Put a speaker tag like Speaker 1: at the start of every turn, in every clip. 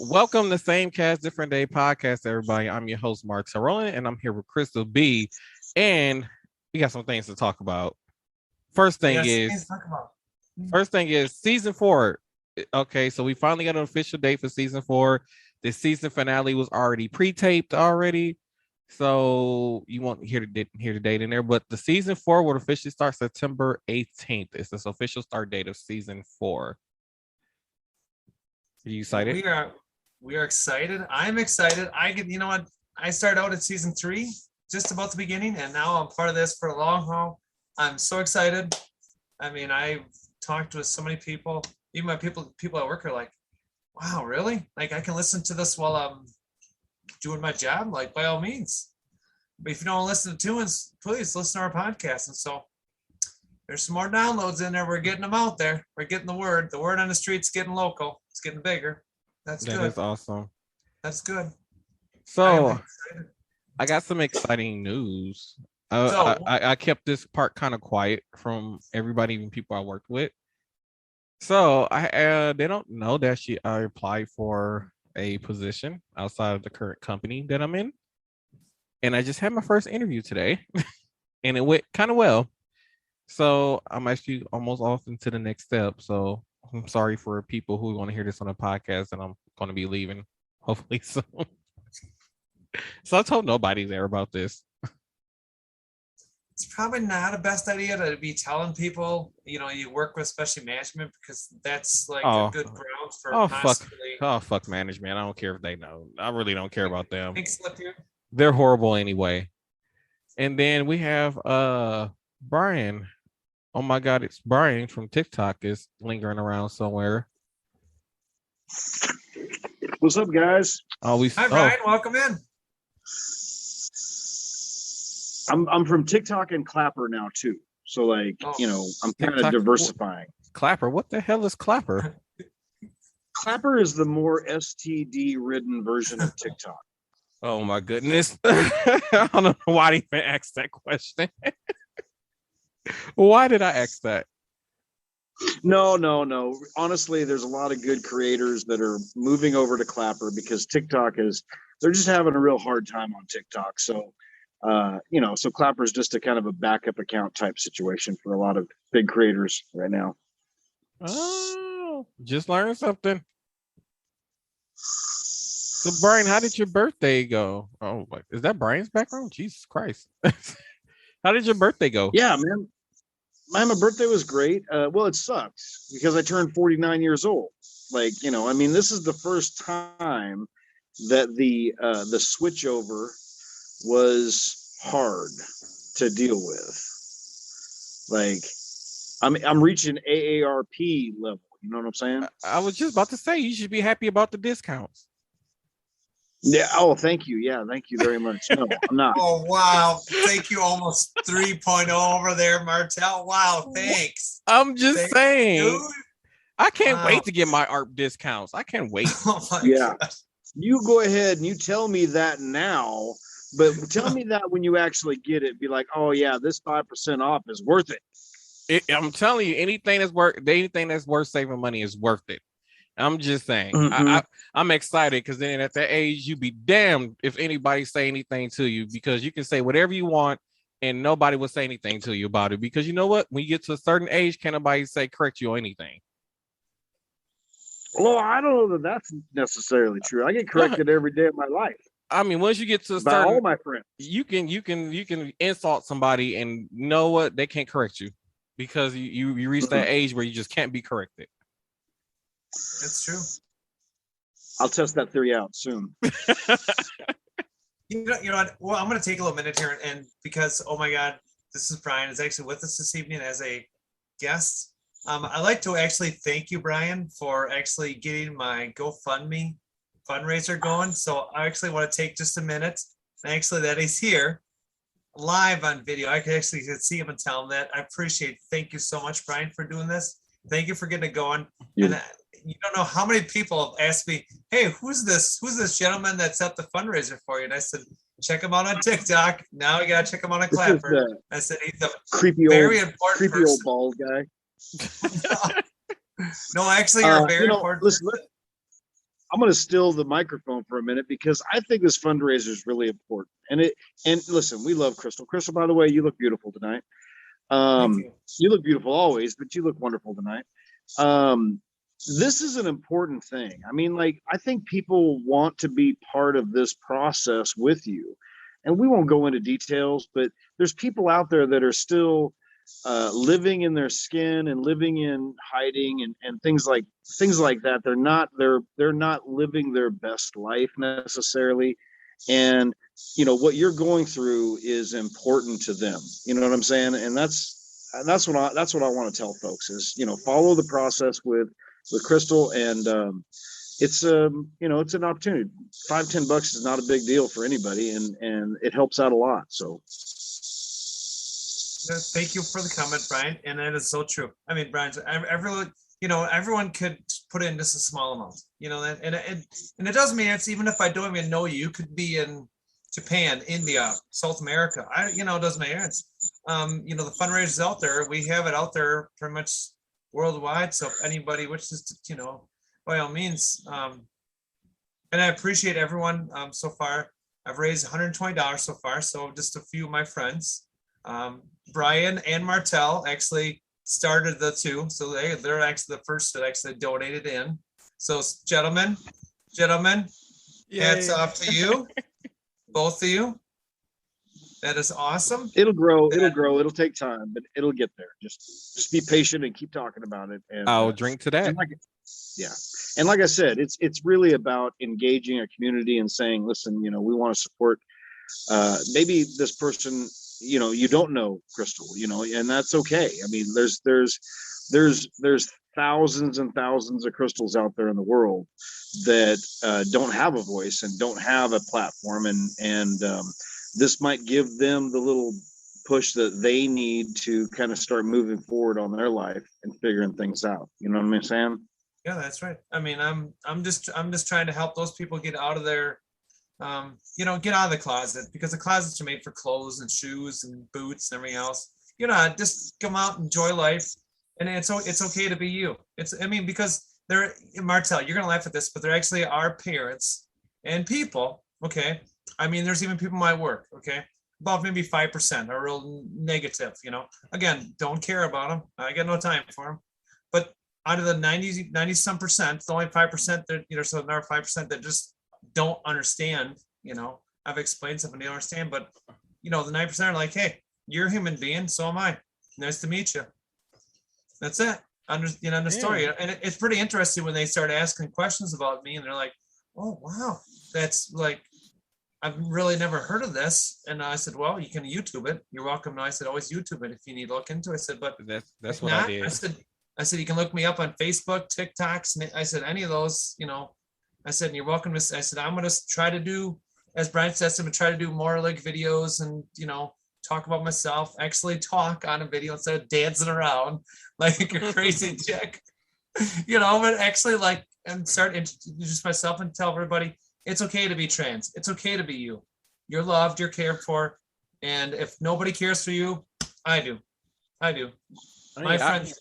Speaker 1: Welcome to Same Cast, Different Day podcast, everybody. I'm your host, Martel Rowland, and I'm here with Crystal B. And we got some things to talk about. First thing is season 4. Okay, so we finally got an official date for season 4. The season finale was already pre-taped already. So you won't hear the date in there, but the season 4 will officially start September 18th. It's the official start date of season 4. Are you excited?
Speaker 2: We are excited. I'm excited. You know what? I started out at season 3, just about the beginning, and now I'm part of this for a long haul. I'm so excited. I mean, I talked with so many people. Even my people at work are like, "Wow, really? Like I can listen to this while I'm doing my job? Like by all means. But if you don't listen to tunes, please listen to our podcast." And so there's some more downloads in there. We're getting them out there. We're getting the word. The word on the street's getting local. It's getting bigger. That's good.
Speaker 1: That is awesome.
Speaker 2: That's good.
Speaker 1: So I got some exciting news. I kept this part kind of quiet from everybody, even people I worked with. So they don't know that I applied for a position outside of the current company that I'm in, and I just had my first interview today, and it went kind of well. So I'm actually almost off into the next step. So I'm sorry for people who want to hear this on a podcast, and I'm going to be leaving hopefully soon. So I told nobody there about this.
Speaker 2: It's probably not a best idea to be telling people, you work with special management, because that's like a good ground for possibly.
Speaker 1: Fuck management. I don't care if they know. I really don't care about them.
Speaker 2: Slip here.
Speaker 1: They're horrible anyway. And then we have Brian. Oh my God, it's Brian from TikTok is lingering around somewhere.
Speaker 3: What's up, guys?
Speaker 2: Hi, Brian. Welcome in.
Speaker 3: I'm from TikTok and Clapper now too. So I'm kind of diversifying.
Speaker 1: Clapper? What the hell is Clapper?
Speaker 3: Clapper is the more STD ridden version of TikTok.
Speaker 1: Oh my goodness. I don't know why I even asked that question. Why did I ask that?
Speaker 3: No. Honestly, there's a lot of good creators that are moving over to Clapper because they're just having a real hard time on TikTok. So, so Clapper is just a kind of a backup account type situation for a lot of big creators right now.
Speaker 1: Oh, just learned something. So, Brian, how did your birthday go? Oh, is that Brian's background? Jesus Christ. How did your birthday go?
Speaker 3: Yeah, man. My birthday was great. Well, it sucked because I turned 49 years old. This is the first time that the switchover was hard to deal with. I'm reaching AARP level. You know what I'm saying?
Speaker 1: I was just about to say you should be happy about the discounts.
Speaker 3: Yeah. Oh, thank you. Yeah, thank you very much. No, I'm not.
Speaker 2: Oh, wow. Thank you. Almost 3.0 over there, Martel. Wow. Thanks.
Speaker 1: I'm just saying. Dude. I can't wait to get my ARP discounts. I can't wait.
Speaker 3: God. You go ahead and you tell me that now, but tell me that when you actually get it. Be like, oh yeah, this 5% off is worth it.
Speaker 1: I'm telling you, anything that's worth saving money is worth it. I'm just saying.
Speaker 3: Mm-hmm.
Speaker 1: I'm excited because then at that age, you be damned if anybody say anything to you, because you can say whatever you want and nobody will say anything to you about it. Because you know what? When you get to a certain age, can't nobody correct you on anything.
Speaker 3: Well, I don't know that that's necessarily true. I get corrected every day of my life.
Speaker 1: I mean, once you get to
Speaker 3: by all my friends,
Speaker 1: you can insult somebody and you know what? They can't correct you because you reach that age where you just can't be corrected.
Speaker 2: That's true.
Speaker 3: I'll test that theory out soon.
Speaker 2: You know what? Well, I'm going to take a little minute here, and because, oh my God, this is Brian is actually with us this evening as a guest. I'd like to actually thank you, Brian, for actually getting my GoFundMe fundraiser going. So I actually want to take just a minute, and actually that he's here live on video. I could actually see him and tell him that. I appreciate it. Thank you so much, Brian, for doing this. Thank you for getting it going.
Speaker 3: Yeah.
Speaker 2: And you don't know how many people have asked me, hey, who's this gentleman that set the fundraiser for you? And I said, check him out on TikTok. Now you got to check him out on Clapper. I said, he's a very important person.
Speaker 3: Old bald guy.
Speaker 2: No, actually, you're very important.
Speaker 3: Listen, I'm going to steal the microphone for a minute because I think this fundraiser is really important. And listen, we love Crystal. Crystal, by the way, you look beautiful tonight. You look beautiful always, but you look wonderful tonight. This is an important thing. I mean, like, I think people want to be part of this process with you. And we won't go into details, but there's people out there that are still living in their skin and living in hiding and things like that. They're not living their best life necessarily. And what you're going through is important to them. You know what I'm saying? And that's what I want to tell folks is, follow the process with Crystal, and it's it's an opportunity. $5-10 is not a big deal for anybody, and it helps out a lot. So
Speaker 2: thank you for the comment, Brian, and that is so true. I mean, Brian, everyone could put in just a small amount, and it doesn't mean it's, even if I don't even know you could be in Japan, India, South America. It doesn't matter. It's the fundraisers out there. We have it out there pretty much worldwide. So if anybody wishes to, by all means, and I appreciate everyone so far. I've raised $120 so far. So just a few of my friends, Brian and Martel actually started the two. So they're actually the first that actually donated in. So gentlemen, hats off to you, both of you. That is awesome.
Speaker 3: It'll grow. It'll take time, but it'll get there. Just be patient and keep talking about it. And
Speaker 1: I'll drink to that.
Speaker 3: And like I said, it's really about engaging a community and saying, listen, we want to support. Maybe this person, you don't know Crystal, and that's okay. I mean, there's thousands and thousands of Crystals out there in the world that don't have a voice and don't have a platform, and this might give them the little push that they need to kind of start moving forward on their life and figuring things out. You know what I'm saying?
Speaker 2: Yeah, that's right. I mean, I'm just trying to help those people get out of their, get out of the closet, because the closets are made for clothes and shoes and boots and everything else. Just come out, enjoy life, and it's okay to be you. Because Martel, you're gonna laugh at this, but there actually are parents and people. Okay. I mean, there's even people in my work, okay, about maybe 5% are real negative, Again, don't care about them. I got no time for them. But out of the 90 some percent, it's only 5% that, so another 5% that just don't understand, I've explained something they don't understand, but, the 9% are like, hey, you're a human being, so am I. Nice to meet you. That's it. The story. And it's pretty interesting when they start asking questions about me and they're like, oh, wow, that's like, I've really never heard of this. And I said, well, you can YouTube it. You're welcome. No, I said, always YouTube it if you need to look into it. I said, but
Speaker 1: that's what I did.
Speaker 2: I said, you can look me up on Facebook, TikToks. I said, any of those, I said, and you're welcome to, I said, I'm going to try to do, as Brian says, I'm going to try to do more like videos and, talk about myself, actually talk on a video instead of dancing around like a crazy chick, but actually and start introduce myself and tell everybody, it's okay to be trans. It's okay to be you. You're loved, you're cared for. And if nobody cares for you, I do. My friends.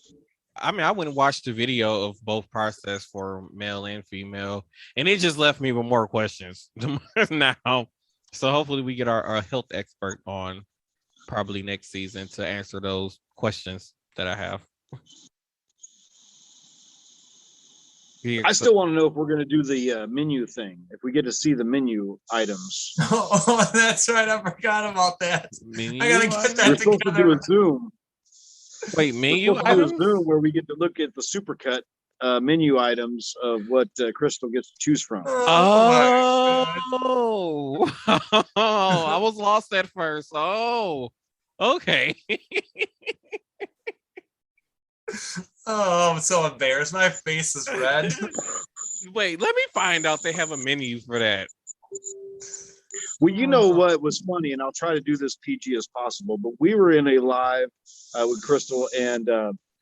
Speaker 1: I went and watched the video of both process for male and female, and it just left me with more questions now. So hopefully we get our health expert on probably next season to answer those questions that I have.
Speaker 3: I still want to know if we're going to do the menu thing, if we get to see the menu items.
Speaker 2: Oh, that's right. I forgot about that. I got to get that
Speaker 3: We're supposed to do a Zoom.
Speaker 1: Wait, menu items?
Speaker 3: Do a Zoom where we get to look at the supercut menu items of what Crystal gets to choose from.
Speaker 1: Oh, I was lost at first. Oh, okay.
Speaker 2: Oh, I'm so embarrassed. My face is red.
Speaker 1: Wait, let me find out they have a menu for that.
Speaker 3: Well, you know what was funny, and I'll try to do this PG as possible, but we were in a live with Crystal, and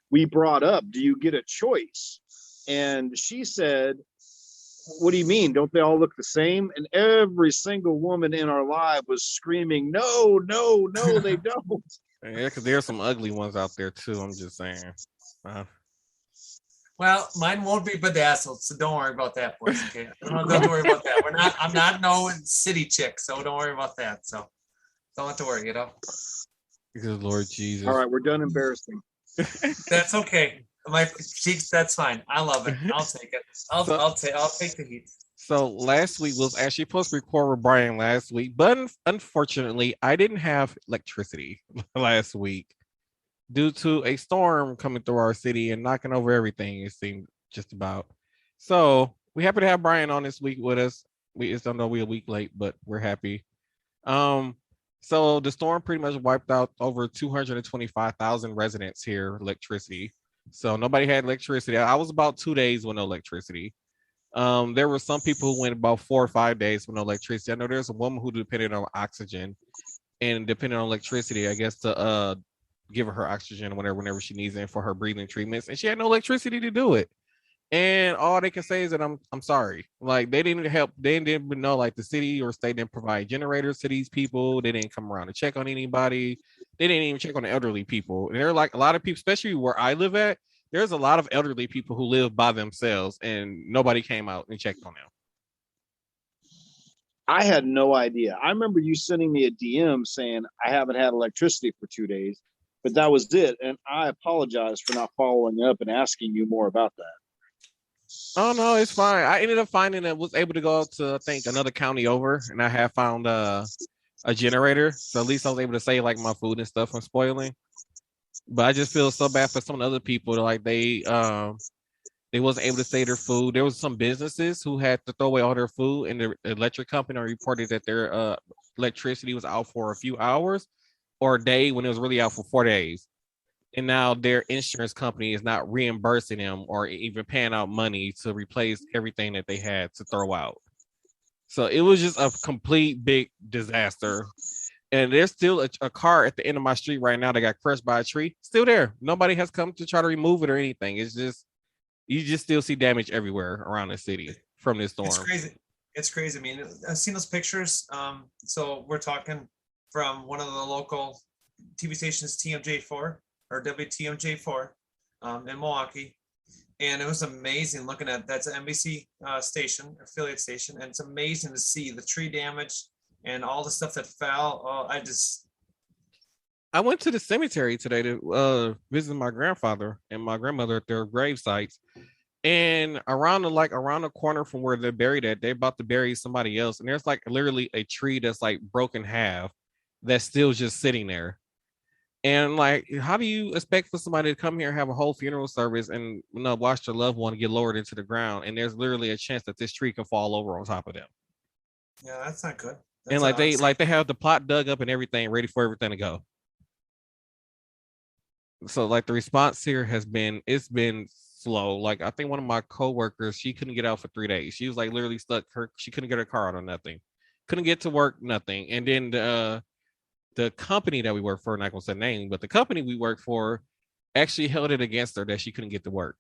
Speaker 3: we brought up, do you get a choice? And she said, what do you mean? Don't they all look the same? And every single woman in our live was screaming, no, they don't.
Speaker 1: Yeah, because there's some ugly ones out there too. I'm just saying.
Speaker 2: Well, mine won't be bedazzled, so don't worry about that, boys. Okay, don't worry about that. I'm not no city chick, so don't worry about that. So don't have to worry, you know.
Speaker 1: Good Lord Jesus.
Speaker 3: All right, we're done embarrassing.
Speaker 2: That's okay. My cheeks, that's fine. I love it. I'll take it. I'll take the heat.
Speaker 1: So last week was actually supposed to record with Brian last week, but unfortunately, I didn't have electricity last week due to a storm coming through our city and knocking over everything. It seemed just about. So we happy to have Brian on this week with us. We just don't know we're a week late, but we're happy. So the storm pretty much wiped out over 225,000 residents here electricity. So nobody had electricity. I was about 2 days with no electricity. There were some people who went about 4 or 5 days with no electricity. I know there's a woman who depended on oxygen and depended on electricity, I guess, to give her oxygen whenever she needs it for her breathing treatments, and she had no electricity to do it. And all they can say is that I'm sorry. Like they didn't help. They didn't even know like the city or state didn't provide generators to these people. They didn't come around to check on anybody. They didn't even check on the elderly people. And there are like a lot of people, especially where I live at. There's a lot of elderly people who live by themselves, and nobody came out and checked on them.
Speaker 3: I had no idea. I remember you sending me a DM saying I haven't had electricity for 2 days, but that was it. And I apologize for not following up and asking you more about that.
Speaker 1: Oh no, it's fine. I ended up finding that was able to go to I think another county over, and I have found a generator, so at least I was able to save like my food and stuff from spoiling. But I just feel so bad for some other people. Like they wasn't able to save their food. There was some businesses who had to throw away all their food, and the electric company reported that their electricity was out for a few hours or a day when it was really out for 4 days. And now their insurance company is not reimbursing them or even paying out money to replace everything that they had to throw out. So it was just a complete big disaster. And there's still a car at the end of my street right now that got crushed by a tree. Still there. Nobody has come to try to remove it or anything. It's just, you just still see damage everywhere around the city from this storm.
Speaker 2: It's crazy. It's crazy. I mean, I've seen those pictures. So we're talking from one of the local TV stations, TMJ4 or WTMJ4 in Milwaukee. And it was amazing looking at that's an NBC station, affiliate station. And it's amazing to see the tree damage and all the stuff that fell. Oh,
Speaker 1: I went to the cemetery today to visit my grandfather and my grandmother at their grave sites. And around the corner from where they're buried at, they're about to bury somebody else. And there's like literally a tree that's like broken half that's still just sitting there. And like, how do you expect for somebody to come here and have a whole funeral service and watch their loved one get lowered into the ground? And there's literally a chance that this tree can fall over on top of them.
Speaker 2: Yeah, that's not good.
Speaker 1: And they have the plot dug up and everything ready for everything to go. So like the response here it's been slow. Like I think one of my coworkers, she couldn't get out for 3 days. She was like literally stuck. She couldn't get her car out or nothing. Couldn't get to work, nothing. And then the company that we work for, I'm not gonna say name, but the company we work for actually held it against her that she couldn't get to work.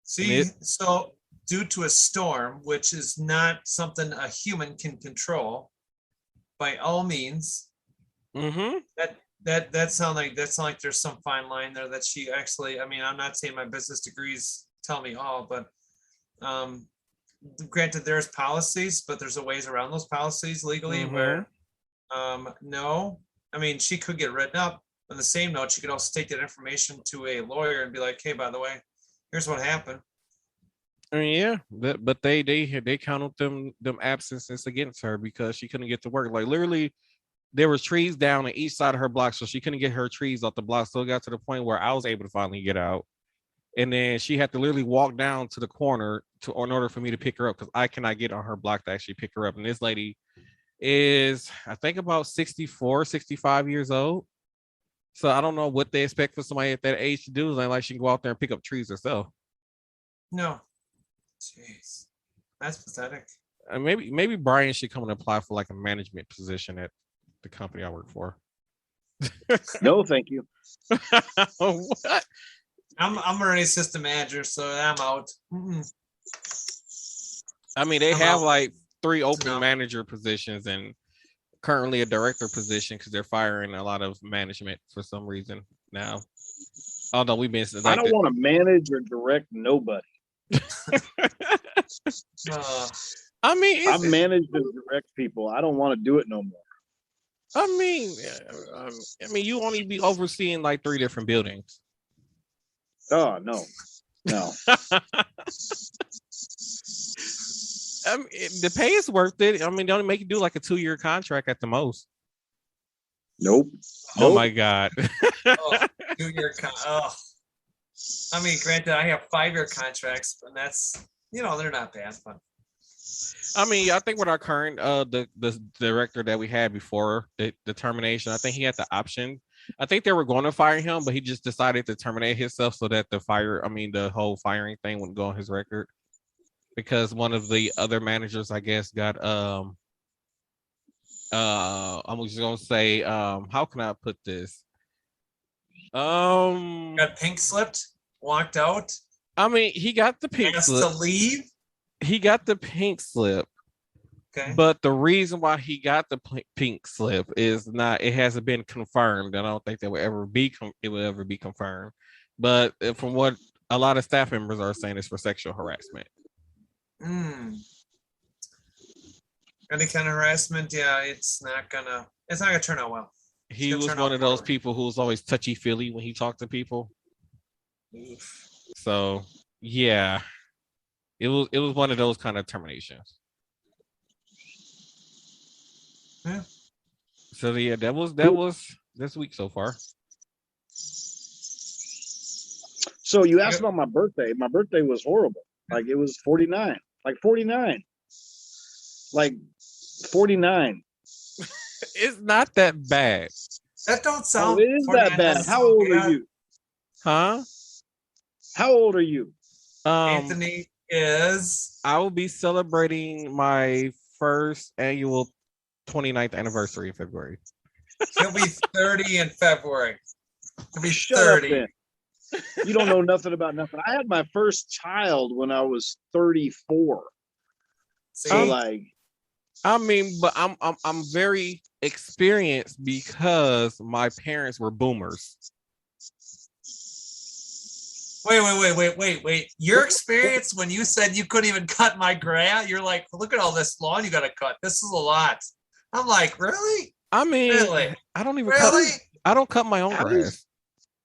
Speaker 2: See, so due to a storm, which is not something a human can control, by all means, that sound like there's some fine line there that she actually. I mean, I'm not saying my business degrees tell me all, but granted, there's policies, but there's a ways around those policies legally where. No, I mean, she could get written up. On the same note, she could also take that information to a lawyer and be like, "Hey, by the way, here's what happened."
Speaker 1: I mean, yeah, but they counted them absences against her because she couldn't get to work. Like literally, there was trees down on each side of her block, so she couldn't get her trees off the block. So it got to the point where I was able to finally get out, and then she had to literally walk down to the corner in order for me to pick her up because I cannot get on her block to actually pick her up. And this lady is I think about 64, 65 years old. So I don't know what they expect for somebody at that age to do. Like she can go out there and pick up trees herself.
Speaker 2: No. Jeez. That's pathetic.
Speaker 1: Maybe Brian should come and apply for like a management position at the company I work for.
Speaker 3: No, thank you.
Speaker 1: What?
Speaker 2: I'm already assistant manager, so I'm out.
Speaker 1: I mean, they have like 3 open manager positions and currently a director position because they're firing a lot of management for some reason now. Oh no, we've been
Speaker 3: I don't want to manage or direct nobody.
Speaker 1: I mean,
Speaker 3: I've managed and direct people. I don't want to do it no more.
Speaker 1: I mean, you only be overseeing like 3 different buildings.
Speaker 3: Oh no.
Speaker 1: I mean, the pay is worth it. I mean, they only make you do like a 2-year contract at the most.
Speaker 3: Nope.
Speaker 1: Oh my God.
Speaker 2: 2-year I mean, granted, I have 5-year contracts, and that's, they're not bad, but
Speaker 1: I mean, I think with our current the director that we had before the termination, I think he had the option. I think they were going to fire him, but he just decided to terminate himself so that the whole firing thing wouldn't go on his record. Because one of the other managers, I guess, got I'm just gonna say, how can I put this?
Speaker 2: got pink slipped, walked out.
Speaker 1: I mean, he got the pink slip.
Speaker 2: To leave.
Speaker 1: He got the pink slip.
Speaker 2: Okay.
Speaker 1: But the reason why he got the pink slip is it hasn't been confirmed. I don't think it will ever be confirmed. But from what a lot of staff members are saying, it's for sexual harassment.
Speaker 2: Any kind of harassment, yeah, it's not gonna turn out well.
Speaker 1: He was one of those people who was always touchy-feely when he talked to people.
Speaker 2: Oof.
Speaker 1: So yeah, it was one of those kind of terminations.
Speaker 2: Yeah.
Speaker 1: So yeah, that was this week so far.
Speaker 3: So you asked about my birthday. My birthday was horrible. Like it was 49. Like 49. Like 49.
Speaker 1: It's not that bad.
Speaker 2: That don't sound.
Speaker 3: Oh, it is that bad. How old are you?
Speaker 1: Huh?
Speaker 3: How old are you?
Speaker 2: Anthony is.
Speaker 1: I will be celebrating my first annual 29th anniversary in February.
Speaker 2: He'll be 30 in February. He'll be
Speaker 3: Shut
Speaker 2: 30.
Speaker 3: Up, you don't know nothing about nothing. I had my first child when I was 34.
Speaker 2: See?
Speaker 3: So like,
Speaker 1: I mean, but I'm very experienced because my parents were boomers.
Speaker 2: Wait. Your experience when you said you couldn't even cut my grass, you're like, look at all this lawn you got to cut. This is a lot. I'm like, really?
Speaker 1: I mean,
Speaker 2: really?
Speaker 1: I don't even cut my own grass.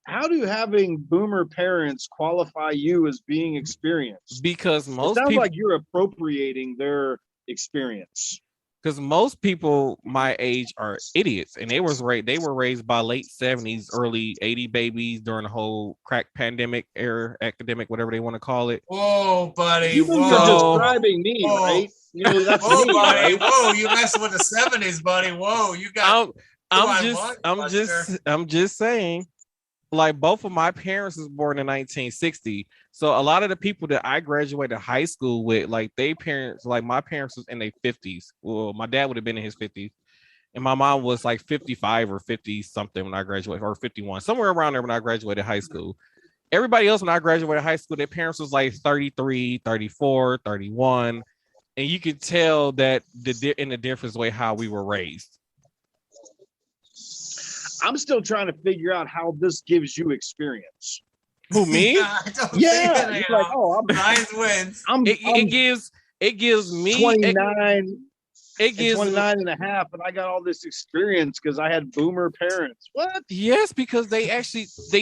Speaker 3: How do having boomer parents qualify you as being experienced?
Speaker 1: Because most
Speaker 3: it sounds
Speaker 1: people,
Speaker 3: like you're appropriating their experience.
Speaker 1: Because most people my age are idiots, and they were raised by late 70s, early 80 babies during the whole crack pandemic era, academic, whatever they want to call it.
Speaker 2: Whoa, buddy!
Speaker 3: You're describing me, right? You know that's me,
Speaker 2: buddy!
Speaker 3: Right?
Speaker 2: Whoa, you messing with the 70s, buddy? Whoa, you got.
Speaker 1: I'm just saying. Like both of my parents was born in 1960, so a lot of the people that I graduated high school with, like my parents was in their 50s. Well, my dad would have been in his 50s, and my mom was like 55 or 50 something when I graduated, or 51, somewhere around there when I graduated high school. Everybody else when I graduated high school, their parents was like 33, 34, 31, and you could tell that in the difference way how we were raised.
Speaker 3: I'm still trying to figure out how this gives you experience.
Speaker 1: Who, me?
Speaker 3: Yeah. It's like,
Speaker 2: Ryan's wins.
Speaker 1: It gives me
Speaker 3: 29.
Speaker 1: It gives
Speaker 3: 29 and a half, and I got all this experience because I had boomer parents. What?
Speaker 1: Yes, because they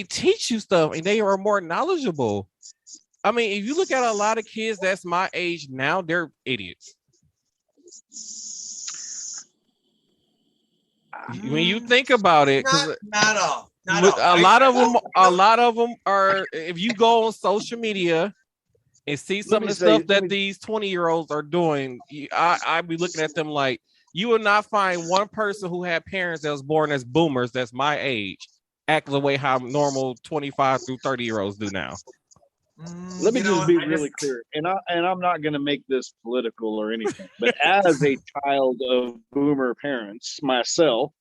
Speaker 1: teach you stuff and they are more knowledgeable. I mean, if you look at a lot of kids that's my age now, they're idiots. When you think about it,
Speaker 2: not all.
Speaker 1: A lot of them are. If you go on social media and see some of the stuff that these 20-year-olds are doing, I'd be looking at them like, you will not find one person who had parents that was born as boomers that's my age act the way how normal 25 through 30-year-olds do now.
Speaker 3: Let me just be really clear, and I'm not going to make this political or anything, but as a child of boomer parents myself,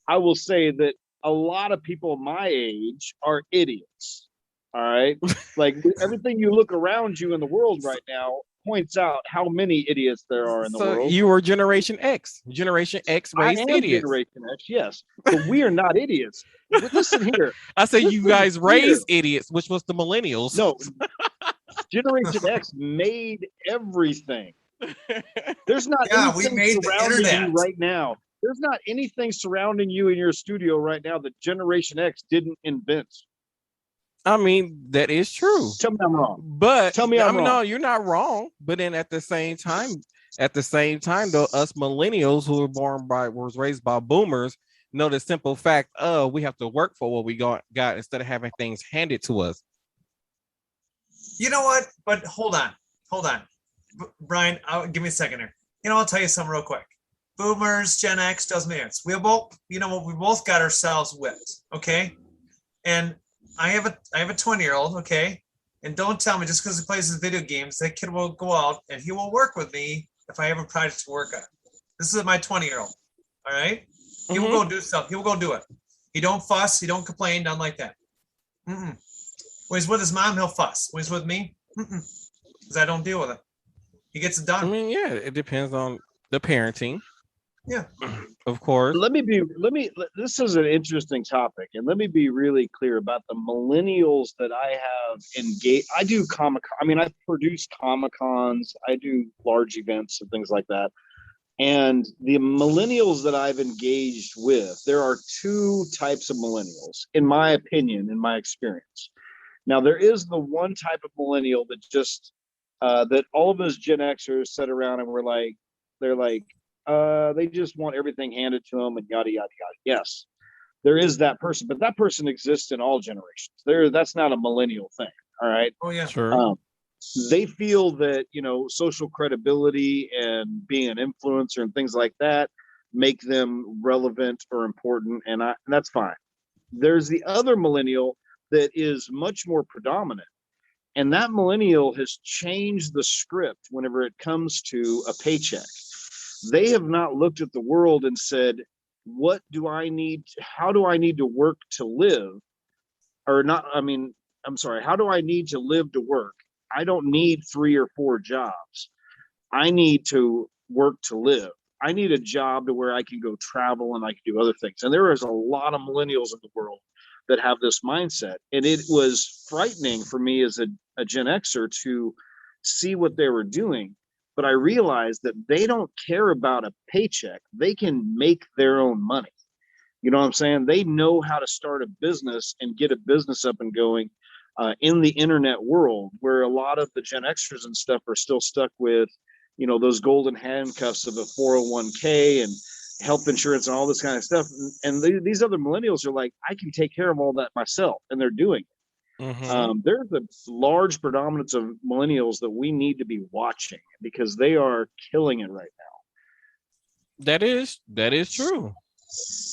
Speaker 3: I will say that a lot of people my age are idiots. All right, like everything you look around you in the world right now, points out how many idiots there are in the
Speaker 1: So
Speaker 3: world.
Speaker 1: you were Generation X. Generation X
Speaker 3: I
Speaker 1: raised
Speaker 3: am
Speaker 1: idiots.
Speaker 3: Generation X, yes, but we are not idiots. Listen here.
Speaker 1: I said you guys
Speaker 3: here.
Speaker 1: raised idiots, which was the millennials.
Speaker 3: No, Generation X made everything. There's not anything surrounding you right now. There's not anything surrounding you in your studio right now that Generation X didn't invent.
Speaker 1: I mean, that is true.
Speaker 3: Tell me I'm wrong.
Speaker 1: But
Speaker 3: tell me I'm wrong.
Speaker 1: No, you're not wrong. But then at the same time, though, us millennials who was raised by boomers know the simple fact of we have to work for what we got instead of having things handed to us.
Speaker 2: You know what? But hold on. Brian, give me a second here. I'll tell you something real quick. Boomers, Gen X, doesn't matter. We both, we both got ourselves whipped, okay? And I have a 20-year-old, okay? And don't tell me just because he plays his video games, that kid will go out and he will work with me if I have a project to work on. This is my 20-year-old, all right? He will go do stuff. He will go do it. He don't fuss. He don't complain. Nothing like that. When he's with his mom, he'll fuss. When he's with me, because I don't deal with it. He gets it done.
Speaker 1: I mean, yeah, it depends on the parenting.
Speaker 2: Yeah,
Speaker 1: of course.
Speaker 3: This is an interesting topic, and let me be really clear about the millennials that I have engaged. I do I produce Comic-Cons, I do large events and things like that. And the millennials that I've engaged with, there are two types of millennials, in my opinion, in my experience. Now, there is the one type of millennial that just, that all of us Gen Xers sit around and they just want everything handed to them and yada, yada, yada. Yes, there is that person, but that person exists in all generations. That's not a millennial thing. All right.
Speaker 2: Oh, yeah.
Speaker 1: Sure.
Speaker 3: They feel that, social credibility and being an influencer and things like that make them relevant or important. And that's fine. There's the other millennial that is much more predominant. And that millennial has changed the script whenever it comes to a paycheck. They have not looked at the world and said, how do I need to work to live? How do I need to live to work? I don't need 3 or 4 jobs. I need to work to live. I need a job to where I can go travel and I can do other things. And there is a lot of millennials in the world that have this mindset. And it was frightening for me as a Gen Xer to see what they were doing. But I realized that they don't care about a paycheck. They can make their own money. You know what I'm saying? They know how to start a business and get a business up and going in the internet world, where a lot of the Gen Xers and stuff are still stuck with, those golden handcuffs of a 401k and health insurance and all this kind of stuff. And these other millennials are like, I can take care of all that myself, and they're doing it. There's a large predominance of millennials that we need to be watching because they are killing it right now.
Speaker 1: That is true.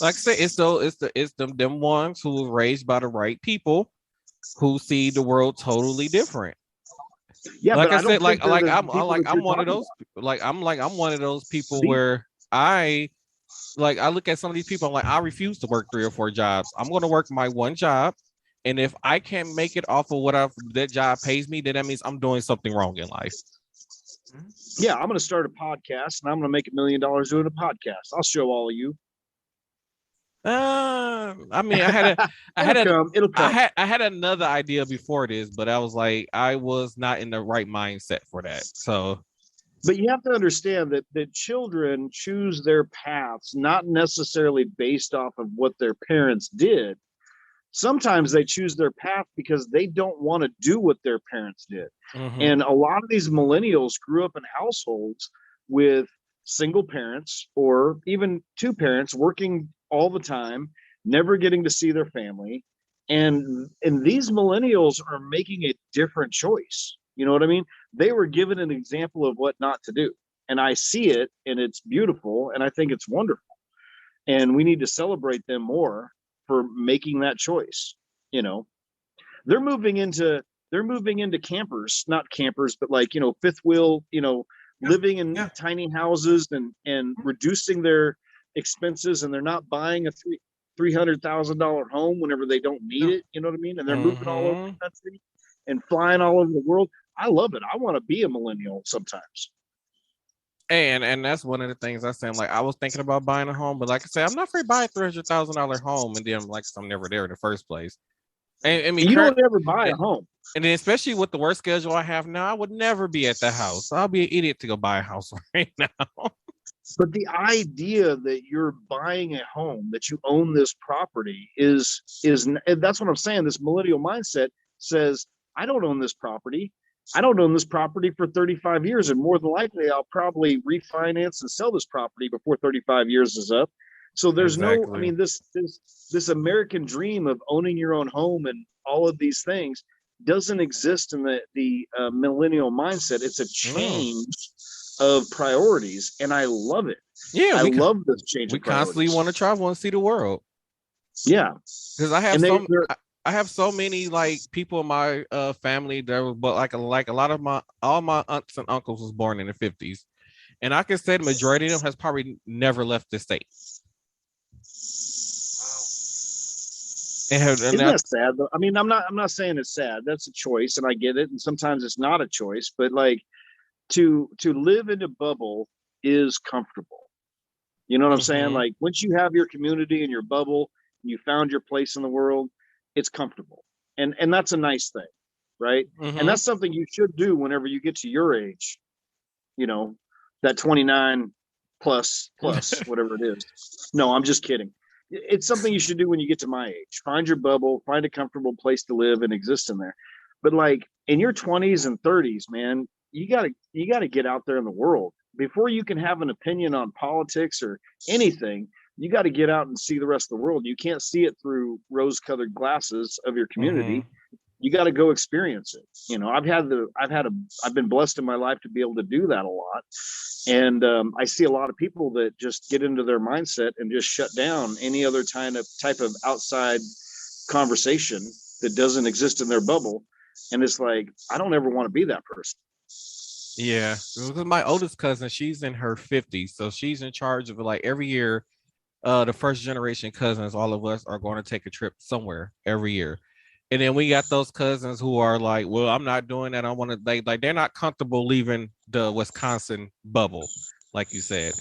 Speaker 1: Like I said, it's them ones who were raised by the right people who see the world totally different. Yeah, like I said, I'm one of those. I'm one of those people where I look at some of these people. I'm like, I refuse to work 3 or 4 jobs. I'm going to work my one job. And if I can't make it off of that job pays me, then that means I'm doing something wrong in life.
Speaker 3: Yeah, I'm going to start a podcast and I'm going to make $1 million doing a podcast. I'll show all of you.
Speaker 1: I mean, I had another idea before this, but I was like, I was not in the right mindset for that. So,
Speaker 3: but you have to understand that children choose their paths not necessarily based off of what their parents did. Sometimes they choose their path because they don't want to do what their parents did. And a lot of these millennials grew up in households with single parents or even 2 parents working all the time, never getting to see their family. And these millennials are making a different choice. You know what I mean? They were given an example of what not to do. And I see it, and it's beautiful, and I think it's wonderful. And we need to celebrate them more for making that choice. They're moving into campers, not campers, but fifth wheel, living in tiny houses and reducing their expenses, and they're not buying a $300,000 home whenever they don't need it. You know what I mean? And they're moving all over the country and flying all over the world. I love it. I want to be a millennial sometimes.
Speaker 1: And that's one of the things I said. Like I was thinking about buying a home, but like I said, I'm not afraid to buy a $300,000 home, and then like I'm never there in the first place. And I mean,
Speaker 3: you don't ever buy a home,
Speaker 1: and then especially with the work schedule I have now, I would never be at the house. I'll be an idiot to go buy a house right now.
Speaker 3: But the idea that you're buying a home, that you own this property, is that's what I'm saying. This millennial mindset says, I don't own this property. I don't own this property for 35 years, and more than likely, I'll probably refinance and sell this property before 35 years is up. So there's no, I mean, this American dream of owning your own home and all of these things doesn't exist in the millennial mindset. It's a change of priorities, and I love it.
Speaker 1: Yeah,
Speaker 3: I love this change.
Speaker 1: We constantly want to travel and see the world.
Speaker 3: Yeah,
Speaker 1: because I have so many like people in my family that, but like a lot of all my aunts and uncles was born in the 50s, and I can say the majority of them has probably never left the state.
Speaker 3: Isn't that sad though? I mean, I'm not saying it's sad. That's a choice, and I get it. And sometimes it's not a choice, but like to live in a bubble is comfortable. You know what I'm saying? Like once you have your community and your bubble, and you found your place in the world, it's comfortable. And that's a nice thing, right? And that's something you should do whenever you get to your age, you know, that 29 plus whatever it is. No, I'm just kidding. It's something you should do when you get to my age. Find your bubble, find a comfortable place to live and exist in there. But like in your 20s and 30s, man, you gotta get out there in the world. Before you can have an opinion on politics or anything, you got to get out and see the rest of the world. You can't see it through rose-colored glasses of your community. You got to go experience it. You know, I've been blessed in my life to be able to do that a lot. And I see a lot of people that just get into their mindset and just shut down any other type of outside conversation that doesn't exist in their bubble. And it's like, I don't ever want to be that person.
Speaker 1: Yeah, because my oldest cousin, she's in her 50s, so she's in charge of it. Like every year, the first generation cousins, all of us are going to take a trip somewhere every year. And then we got those cousins who are like, well, I'm not doing that. I want to like they're not comfortable leaving the Wisconsin bubble, like you said.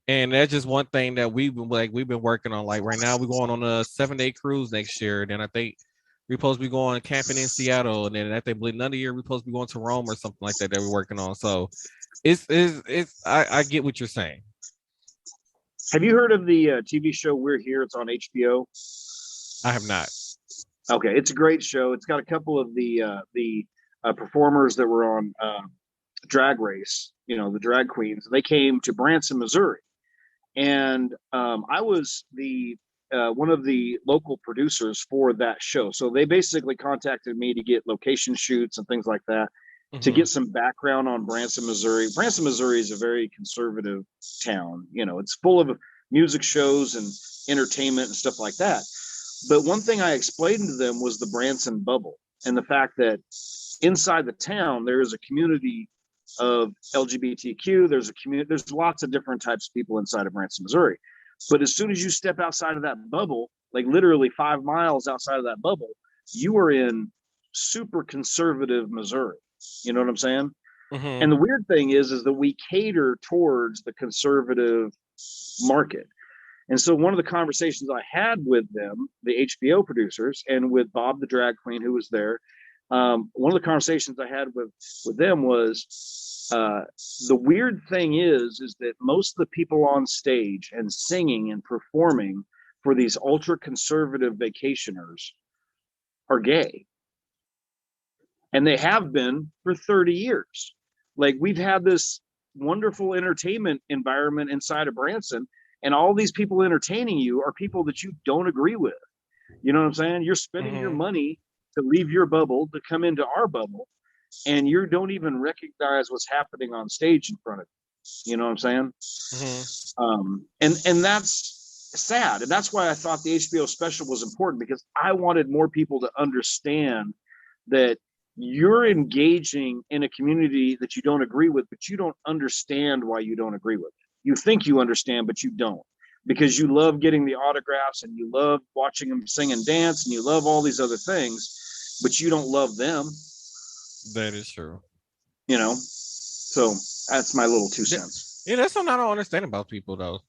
Speaker 1: And that's just one thing that we've been working on. Like right now, we're going on a 7-day cruise next year. And then I think we're supposed to be going camping in Seattle, and then I think another year we're supposed to be going to Rome or something like that we're working on. So I get what you're saying.
Speaker 3: Have you heard of the TV show We're Here? It's on HBO.
Speaker 1: I have not.
Speaker 3: Okay, it's a great show. It's got a couple of the performers that were on Drag Race, you know, the drag queens. They came to Branson, Missouri, and I was one of the local producers for that show. So they basically contacted me to get location shoots and things like that, to get some background on Branson, Missouri. Branson, Missouri is a very conservative town. You know, it's full of music shows and entertainment and stuff like that. But one thing I explained to them was the Branson bubble and the fact that inside the town, there is a community of LGBTQ. There's lots of different types of people inside of Branson, Missouri. But as soon as you step outside of that bubble, like literally 5 miles outside of that bubble, you are in super conservative Missouri. You know what I'm saying? And the weird thing is that we cater towards the conservative market. And so one of the conversations I had with them, the HBO producers, and with Bob, the drag queen who was there, one of the conversations I had with them was, the weird thing is that most of the people on stage and singing and performing for these ultra conservative vacationers are gay. And they have been for 30 years. Like we've had this wonderful entertainment environment inside of Branson, and all these people entertaining you are people that you don't agree with. You know what I'm saying? You're spending your money to leave your bubble to come into our bubble, and you don't even recognize what's happening on stage in front of you. You know what I'm saying? And that's sad. And that's why I thought the HBO special was important, because I wanted more people to understand that you're engaging in a community that you don't agree with, but you don't understand why you don't agree with it. You think you understand, but you don't, because you love getting the autographs and you love watching them sing and dance and you love all these other things, but you don't love them.
Speaker 1: That is true.
Speaker 3: You know, so that's my little 2 cents.
Speaker 1: Yeah, that's something I don't understand about people though.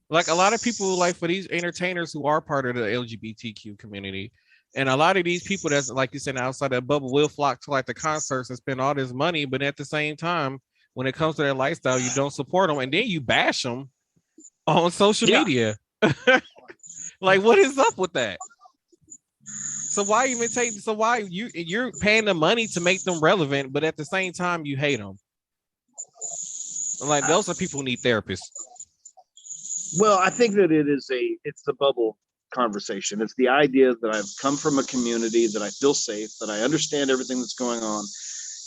Speaker 1: Like a lot of people, like for these entertainers who are part of the LGBTQ community, and a lot of these people that's like you said outside that bubble will flock to like the concerts and spend all this money, but at the same time, when it comes to their lifestyle, you don't support them, and then you bash them on social media. Like, what is up with that? So why even take? So why you're paying the money to make them relevant, but at the same time you hate them? Like those are people who need therapists.
Speaker 3: Well, I think that it's the bubble conversation. It's the idea that I've come from a community, that I feel safe, that I understand everything that's going on,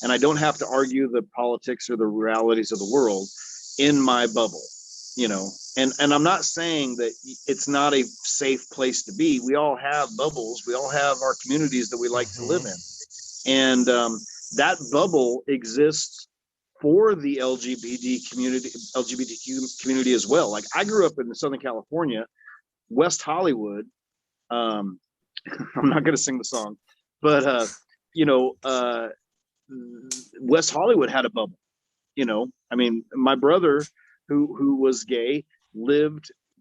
Speaker 3: and I don't have to argue the politics or the realities of the world in my bubble, you know. And I'm not saying that it's not a safe place to be. We all have bubbles. We all have our communities that we like to live in. And that bubble exists for the LGBTQ community as well. Like I grew up in Southern California, West Hollywood. I'm not going to sing the song, but West Hollywood had a bubble. You know, I mean, my brother who was gay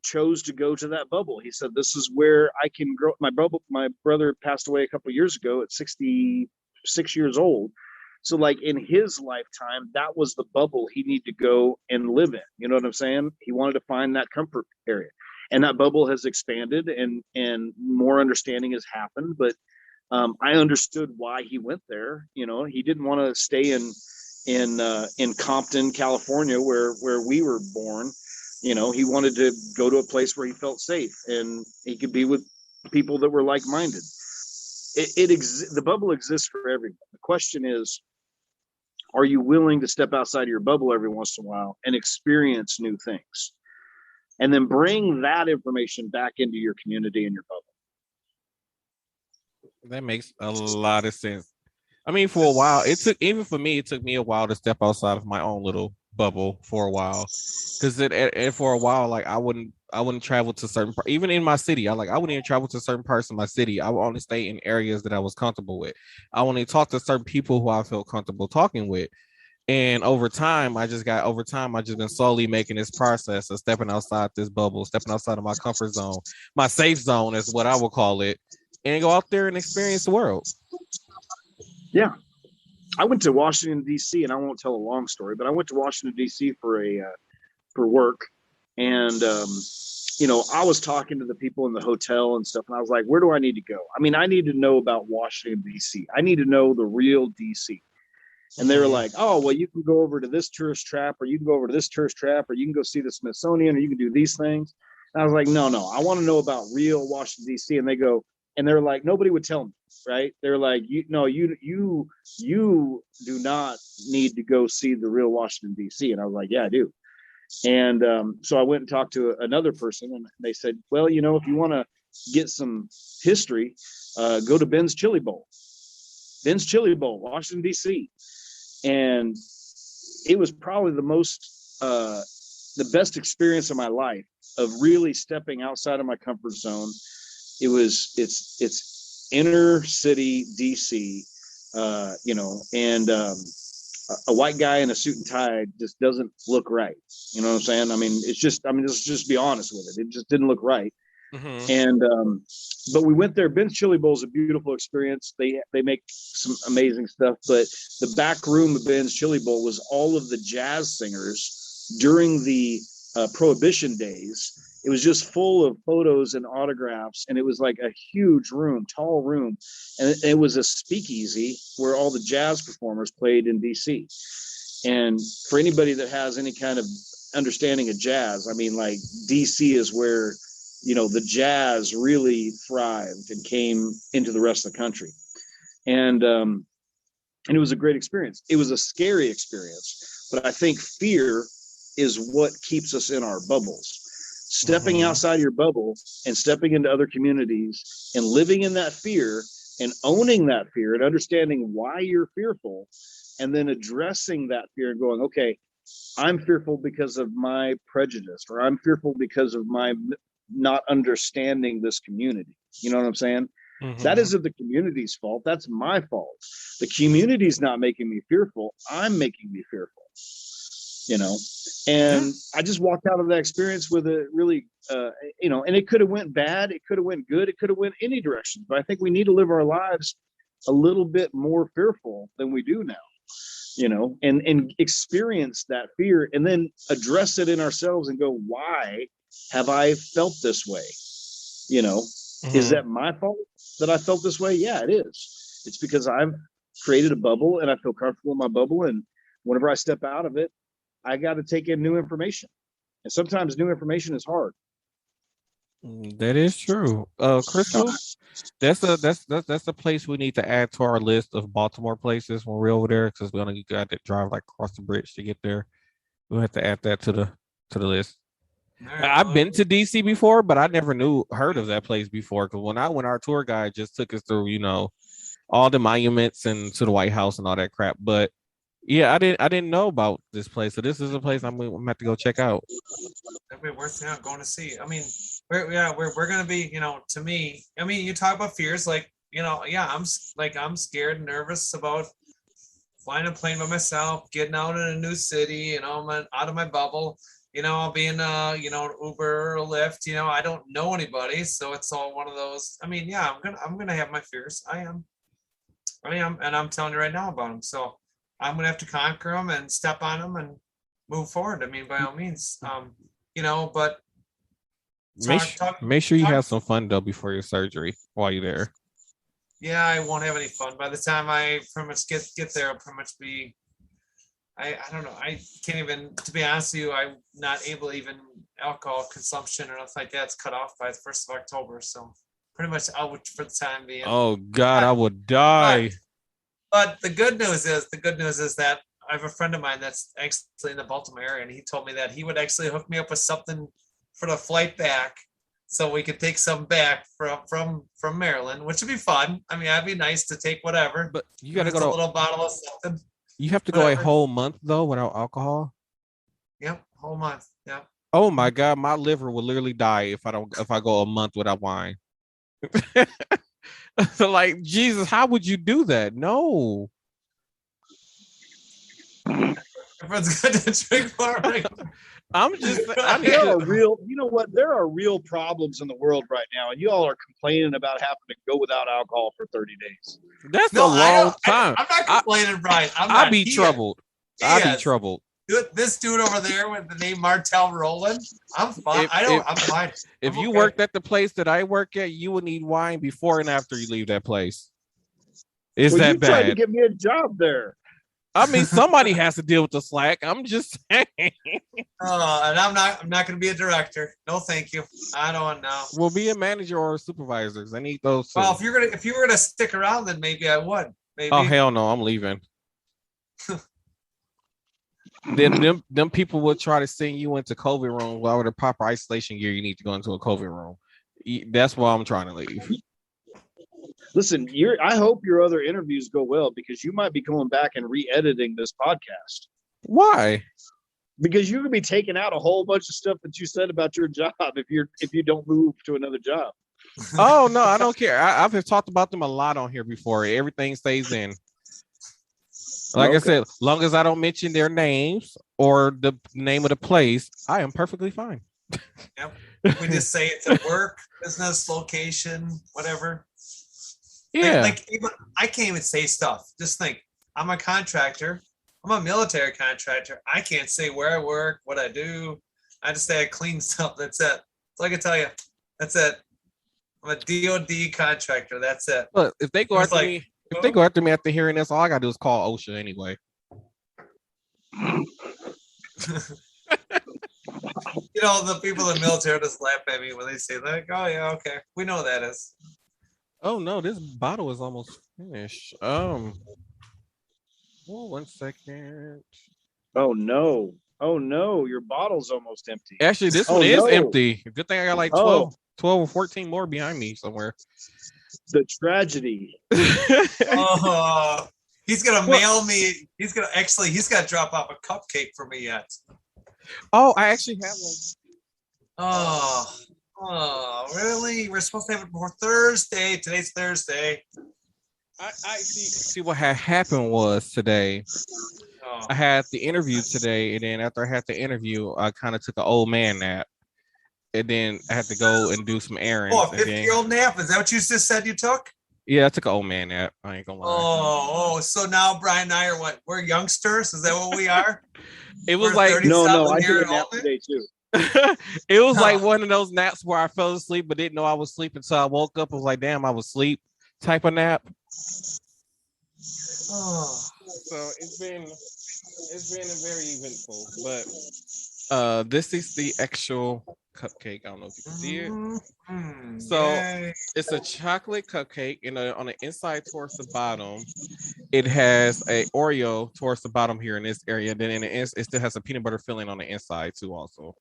Speaker 3: chose to go to that bubble. He said, "This is where I can grow." My brother passed away a couple of years ago at 66 years old. So like in his lifetime, that was the bubble he needed to go and live in. You know what I'm saying? He wanted to find that comfort area. And that bubble has expanded and more understanding has happened. But I understood why he went there. You know, he didn't want to stay in Compton, California, where we were born. You know, he wanted to go to a place where he felt safe and he could be with people that were like-minded. The bubble exists for everyone. The question is, are you willing to step outside of your bubble every once in a while and experience new things? And then bring that information back into your community and your bubble.
Speaker 1: That makes a lot of sense. I mean, for a while, it took me a while to step outside of my own little bubble for a while. Because for a while, like I wouldn't travel to certain even in my city. I wouldn't even travel to certain parts of my city. I would only stay in areas that I was comfortable with. I only talk to certain people who I felt comfortable talking with. And over time, I just been slowly making this process of stepping outside this bubble, stepping outside of my comfort zone, my safe zone is what I would call it, and go out there and experience the world.
Speaker 3: Yeah. I went to Washington, D.C., and I won't tell a long story, but I went to Washington, D.C. for work. And, I was talking to the people in the hotel and stuff, and I was like, where do I need to go? I mean, I need to know about Washington, D.C. I need to know the real D.C. And they were like, oh, well, you can go over to this tourist trap, or you can go over to this tourist trap, or you can go see the Smithsonian, or you can do these things. And I was like, no, I want to know about real Washington, D.C. And they're like, nobody would tell me, right? They're like, you do not need to go see the real Washington, D.C. And I was like, yeah, I do. And so I went and talked to another person, and they said, well, if you want to get some history, go to Ben's Chili Bowl, Washington, D.C. And it was probably the best experience of my life of really stepping outside of my comfort zone. It's inner city DC, and a white guy in a suit and tie just doesn't look right. You know what I'm saying? I mean, let's just be honest with it. It just didn't look right. Mm-hmm. And but we went there. Ben's Chili Bowl is a beautiful experience. They make some amazing stuff. But the back room of Ben's Chili Bowl was all of the jazz singers during the Prohibition days. It was just full of photos and autographs, and it was like a huge room, tall room, and it was a speakeasy where all the jazz performers played in DC. And for anybody that has any kind of understanding of jazz, I mean, like DC is where the jazz really thrived and came into the rest of the country. And it was a great experience. It was a scary experience, but I think fear is what keeps us in our bubbles. Stepping outside your bubble and stepping into other communities and living in that fear and owning that fear and understanding why you're fearful, and then addressing that fear and going, okay, I'm fearful because of my prejudice, or I'm fearful because of my not understanding this community. You know what I'm saying? That isn't the community's fault. That's my fault. The community's not making me fearful. I'm making me fearful. And I just walked out of that experience with a really, and it could have went bad. It could have went good. It could have went any direction. But I think we need to live our lives a little bit more fearful than we do now, and experience that fear and then address it in ourselves and go, why have I felt this way? Is that my fault that I felt this way? Yeah, it is. It's because I've created a bubble and I feel comfortable in my bubble. And whenever I step out of it, I got to take in new information. And sometimes new information is hard.
Speaker 1: That is true. Crystal, that's a place we need to add to our list of Baltimore places when we're over there, because we only got to drive like across the bridge to get there. We'll have to add that to the list. Right, I've been to DC before, but I never heard of that place before. Because when our tour guide just took us through, all the monuments and to the White House and all that crap. But yeah, I didn't know about this place. So this is a place I'm gonna have to go check out.
Speaker 2: That'd be worth going to see. I mean, we're gonna be, to me. I mean, you talk about fears, like, I'm scared and nervous about flying a plane by myself, getting out in a new city, I'm out of my bubble. I'll be in Uber or Lyft, I don't know anybody. So it's all one of those. I mean, yeah, I'm gonna have my fears. I am. And I'm telling you right now about them. So I'm gonna have to conquer them and step on them and move forward. I mean, by all means, but
Speaker 1: make sure you have some fun though before your surgery while you're there.
Speaker 2: Yeah, I won't have any fun. By the time I pretty much get there, I'll pretty much be, I don't know. I can't even, to be honest with you, I'm not able to even alcohol consumption or nothing like that's cut off by the 1st of October. So pretty much out for the time being.
Speaker 1: Oh God, I would die.
Speaker 2: But the good news is that I have a friend of mine that's actually in the Baltimore area, and he told me that he would actually hook me up with something for the flight back, so we could take some back from Maryland, which would be fun. I mean, that'd be nice to take whatever.
Speaker 1: But you got to go
Speaker 2: to a little bottle of something.
Speaker 1: You have to go a whole month though without alcohol.
Speaker 2: Yep, whole month. Yep.
Speaker 1: Oh my God, my liver will literally die if I go a month without wine. Like, Jesus, how would you do that? No.
Speaker 2: Everyone's got to drink more.
Speaker 3: There are real, there are real problems in the world right now, and you all are complaining about having to go without alcohol for 30 days.
Speaker 1: That's a long time.
Speaker 2: I'm not complaining, Brian.
Speaker 1: I'd be troubled. I'd be troubled.
Speaker 2: This dude over there with the name Martel Rowland, I'm fine. I'm fine.
Speaker 1: If you worked at the place that I work at, you would need wine before and after you leave that place. Is that bad?
Speaker 3: You tried to get me a job there.
Speaker 1: I mean, somebody has to deal with the slack. I'm just saying.
Speaker 2: And I'm not going to be a director. No, thank you. I don't know.
Speaker 1: Well, be a manager or a supervisor. I need those.
Speaker 2: Well, if you were gonna stick around, then maybe I would. Maybe.
Speaker 1: Oh hell no, I'm leaving. Then them people will try to send you into COVID room. Well, with the proper isolation gear, you need to go into a COVID room. That's why I'm trying to leave.
Speaker 3: Listen, I hope your other interviews go well, because you might be going back and re-editing this podcast.
Speaker 1: Why?
Speaker 3: Because you're gonna be taking out a whole bunch of stuff that you said about your job if you don't move to another job.
Speaker 1: Oh no, I don't care. I've talked about them a lot on here before. Everything stays in. Like I said, long as I don't mention their names or the name of the place, I am perfectly fine.
Speaker 2: Yep. We just say it's a work, business, location, whatever.
Speaker 1: Yeah.
Speaker 2: Like I can't even say stuff. Just think, I'm a contractor. I'm a military contractor. I can't say where I work, what I do. I just say I clean stuff. That's it. That's all I can tell you. That's it. I'm a DOD contractor. That's it.
Speaker 1: Look, if they go after me, if they go after me after hearing this, all I gotta do is call OSHA anyway.
Speaker 2: The people in the military just laugh at me when they say that. Oh yeah, okay. We know what that is.
Speaker 1: Oh no, this bottle is almost finished. Oh, 1 second.
Speaker 3: Oh no, your bottle's almost empty.
Speaker 1: Actually, this one is empty. Good thing I got like 12 or 14 more behind me somewhere.
Speaker 3: The tragedy.
Speaker 2: He's gonna mail me. He's got to drop off a cupcake for me yet.
Speaker 1: Oh, I actually have one.
Speaker 2: Oh, Oh, really? We're supposed to have it before Thursday. Today's Thursday.
Speaker 1: I see what had happened was today.
Speaker 2: Oh.
Speaker 1: I had the interview today, and then after I had the interview, I kind of took an old man nap, and then I had to go and do some errands.
Speaker 2: Oh, a 50-year-old nap? Is that what you just said you took?
Speaker 1: Yeah, I took an old man nap. I ain't gonna lie.
Speaker 2: Oh, so now Brian and I are what? We're youngsters? Is that what we are?
Speaker 1: It was
Speaker 2: We're
Speaker 1: like
Speaker 2: 37
Speaker 3: No, I
Speaker 2: here
Speaker 3: took a
Speaker 2: and
Speaker 3: nap
Speaker 2: older?
Speaker 3: today too.
Speaker 1: it was like
Speaker 2: Huh.
Speaker 1: one of those naps where I fell asleep but didn't know I was sleeping. So I woke up and was like, damn, I was asleep type of nap.
Speaker 2: Oh.
Speaker 1: So it's been very eventful. But this is the actual cupcake. I don't know if you can see it.
Speaker 2: Mm-hmm.
Speaker 1: So
Speaker 2: Yay.
Speaker 1: it's a chocolate cupcake, and on the inside towards the bottom, it has a Oreo towards the bottom here in this area. Then it still has a peanut butter filling on the inside too, also.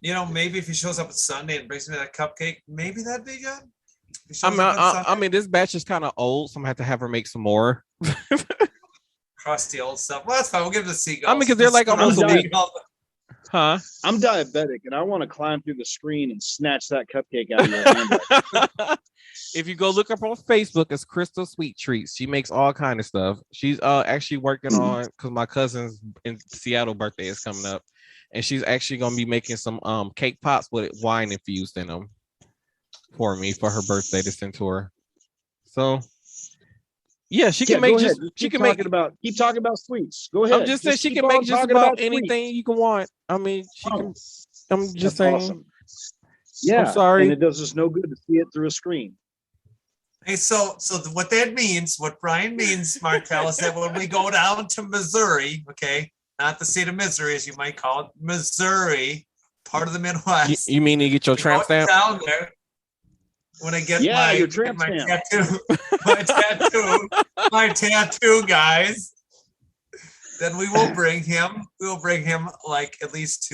Speaker 2: You know, maybe if he shows up on Sunday and brings me that cupcake, maybe that'd be good. If he
Speaker 1: I
Speaker 2: shows
Speaker 1: mean,
Speaker 2: up on
Speaker 1: I mean, this batch is kind of old, so I'm gonna have to have her make some more.
Speaker 2: crusty old stuff. Well, that's fine. We'll give it to Seagulls.
Speaker 1: I mean, because they're like almost a week, huh?
Speaker 3: I'm diabetic, and I want to climb through the screen and snatch that cupcake out of your hand.
Speaker 1: If you go look up on Facebook, it's Crystal Sweet Treats. She makes all kind of stuff. She's actually working on, because my cousin's in Seattle birthday is coming up, and she's actually gonna be making some cake pops with wine infused in them for me for her birthday to send to her. So yeah, she can make just she can make
Speaker 3: keep talking about sweets. Go ahead.
Speaker 1: I'm just saying she can make just about anything you can want. I mean, she can. I'm just saying.
Speaker 3: Awesome. Yeah,
Speaker 1: I'm sorry.
Speaker 3: And it does us no good to see it through a screen.
Speaker 2: Hey, so what that means, what Brian means, Martel, is that when we go down to Missouri, okay, not the state of Missouri, as you might call it, Missouri, part of the Midwest.
Speaker 1: You mean to get your tramp stamp?
Speaker 2: Down there, when I get
Speaker 3: your tramp stamp.
Speaker 2: my tattoo, guys, then we will bring him. We will bring him like at least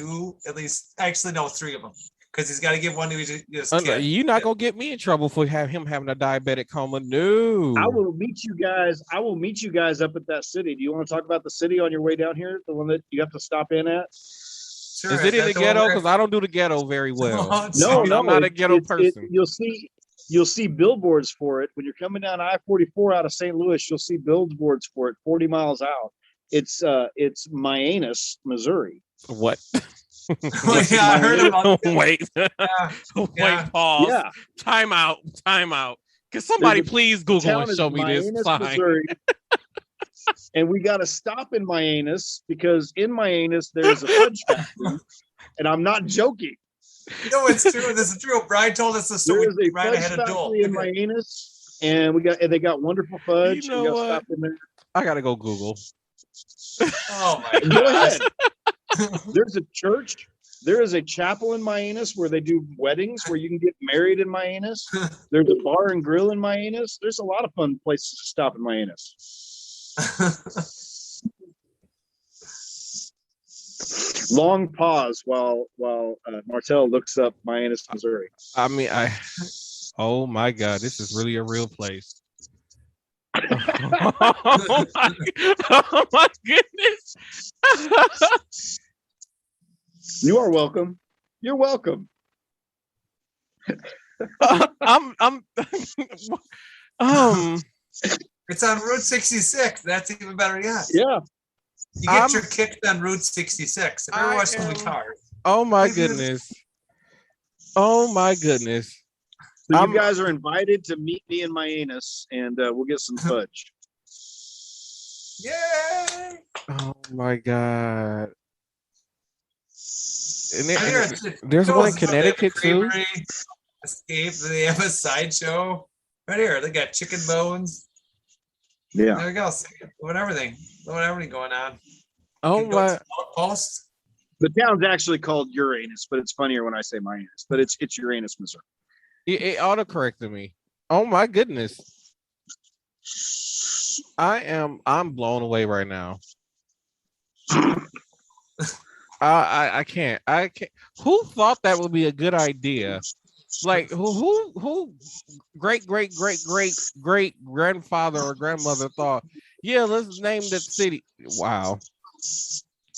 Speaker 2: actually no, 3 of them. Because he's got to give one to his kid.
Speaker 1: You're not gonna get me in trouble for him having a diabetic coma. No.
Speaker 3: I will meet you guys. Up at that city. Do you want to talk about the city on your way down here? The one that you have to stop in at?
Speaker 2: Sure,
Speaker 1: is it in the ghetto? Because I don't do the ghetto very well.
Speaker 3: No,
Speaker 1: I'm not a ghetto person.
Speaker 3: You'll see billboards for it when you're coming down I-44 out of St. Louis. You'll see billboards for it 40 miles out. It's Mianus, Missouri.
Speaker 1: What?
Speaker 2: Yeah, I heard about that.
Speaker 1: Wait.
Speaker 2: Yeah.
Speaker 1: Wait, pause.
Speaker 3: Yeah.
Speaker 1: Time out. Can somebody please Google and show me this sign?
Speaker 3: Missouri. And we got to stop in Mianus because in Mianus there's a fudge factory, and I'm not joking.
Speaker 2: No, it's true. This is true. Brian told us this story.
Speaker 3: There is a
Speaker 2: Brian
Speaker 3: fudge
Speaker 2: had a duel.
Speaker 3: factory in Mianus, and they got wonderful fudge.
Speaker 1: You know
Speaker 3: we got to
Speaker 1: what?
Speaker 3: stop in there.
Speaker 1: I gotta go Google.
Speaker 2: Oh my
Speaker 3: Go
Speaker 2: gosh.
Speaker 3: ahead. There's a church. There is a chapel in Mianus where they do weddings, where you can get married in Mianus. There's a bar and grill in Mianus. There's a lot of fun places to stop in Mianus. Long pause while Martel looks up Mianus, Missouri.
Speaker 1: I mean, oh my God, this is really a real place. Oh my goodness.
Speaker 3: You are welcome. You're welcome.
Speaker 2: It's on Route 66. That's even better yet.
Speaker 3: Yeah.
Speaker 2: You get your kicks on Route 66. If you're watching the cars.
Speaker 1: Oh my goodness. Oh my goodness.
Speaker 3: So you guys are invited to meet me in Mianus, and we'll get some fudge.
Speaker 2: Yay!
Speaker 1: Oh my God. And
Speaker 2: There's
Speaker 1: one in Connecticut too.
Speaker 2: Escape. They have a sideshow right here. They got chicken bones.
Speaker 3: Yeah.
Speaker 2: There we go. Doing everything going on.
Speaker 1: Oh my.
Speaker 2: Post.
Speaker 3: The town's actually called Uranus, but it's funnier when I say Mianus. But it's Uranus, Missouri.
Speaker 1: It auto-corrected me. Oh my goodness. I'm blown away right now. I can't. Who thought that would be a good idea? Like who great grandfather or grandmother thought, yeah, let's name the city. Wow.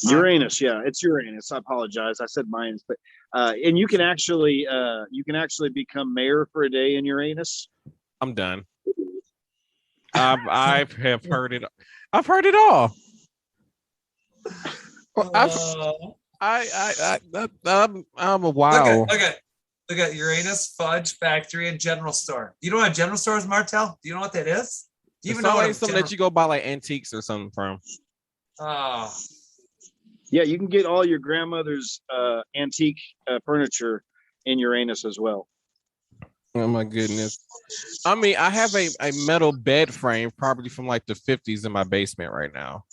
Speaker 3: Uranus, yeah, it's Uranus. I apologize. I said Mianus, but And you can actually become mayor for a day in Uranus.
Speaker 1: I'm done. I have heard it. I've heard it all. I'm a wow.
Speaker 2: Look at Uranus Fudge Factory and General Store. You know what a general store is, Martel? Do you know what that is? Do you
Speaker 1: even know what something that you go buy like antiques or something from?
Speaker 2: Oh.
Speaker 3: Yeah, you can get all your grandmother's antique furniture in Uranus as well.
Speaker 1: Oh my goodness. I mean, I have a metal bed frame probably from like the 50s in my basement right now.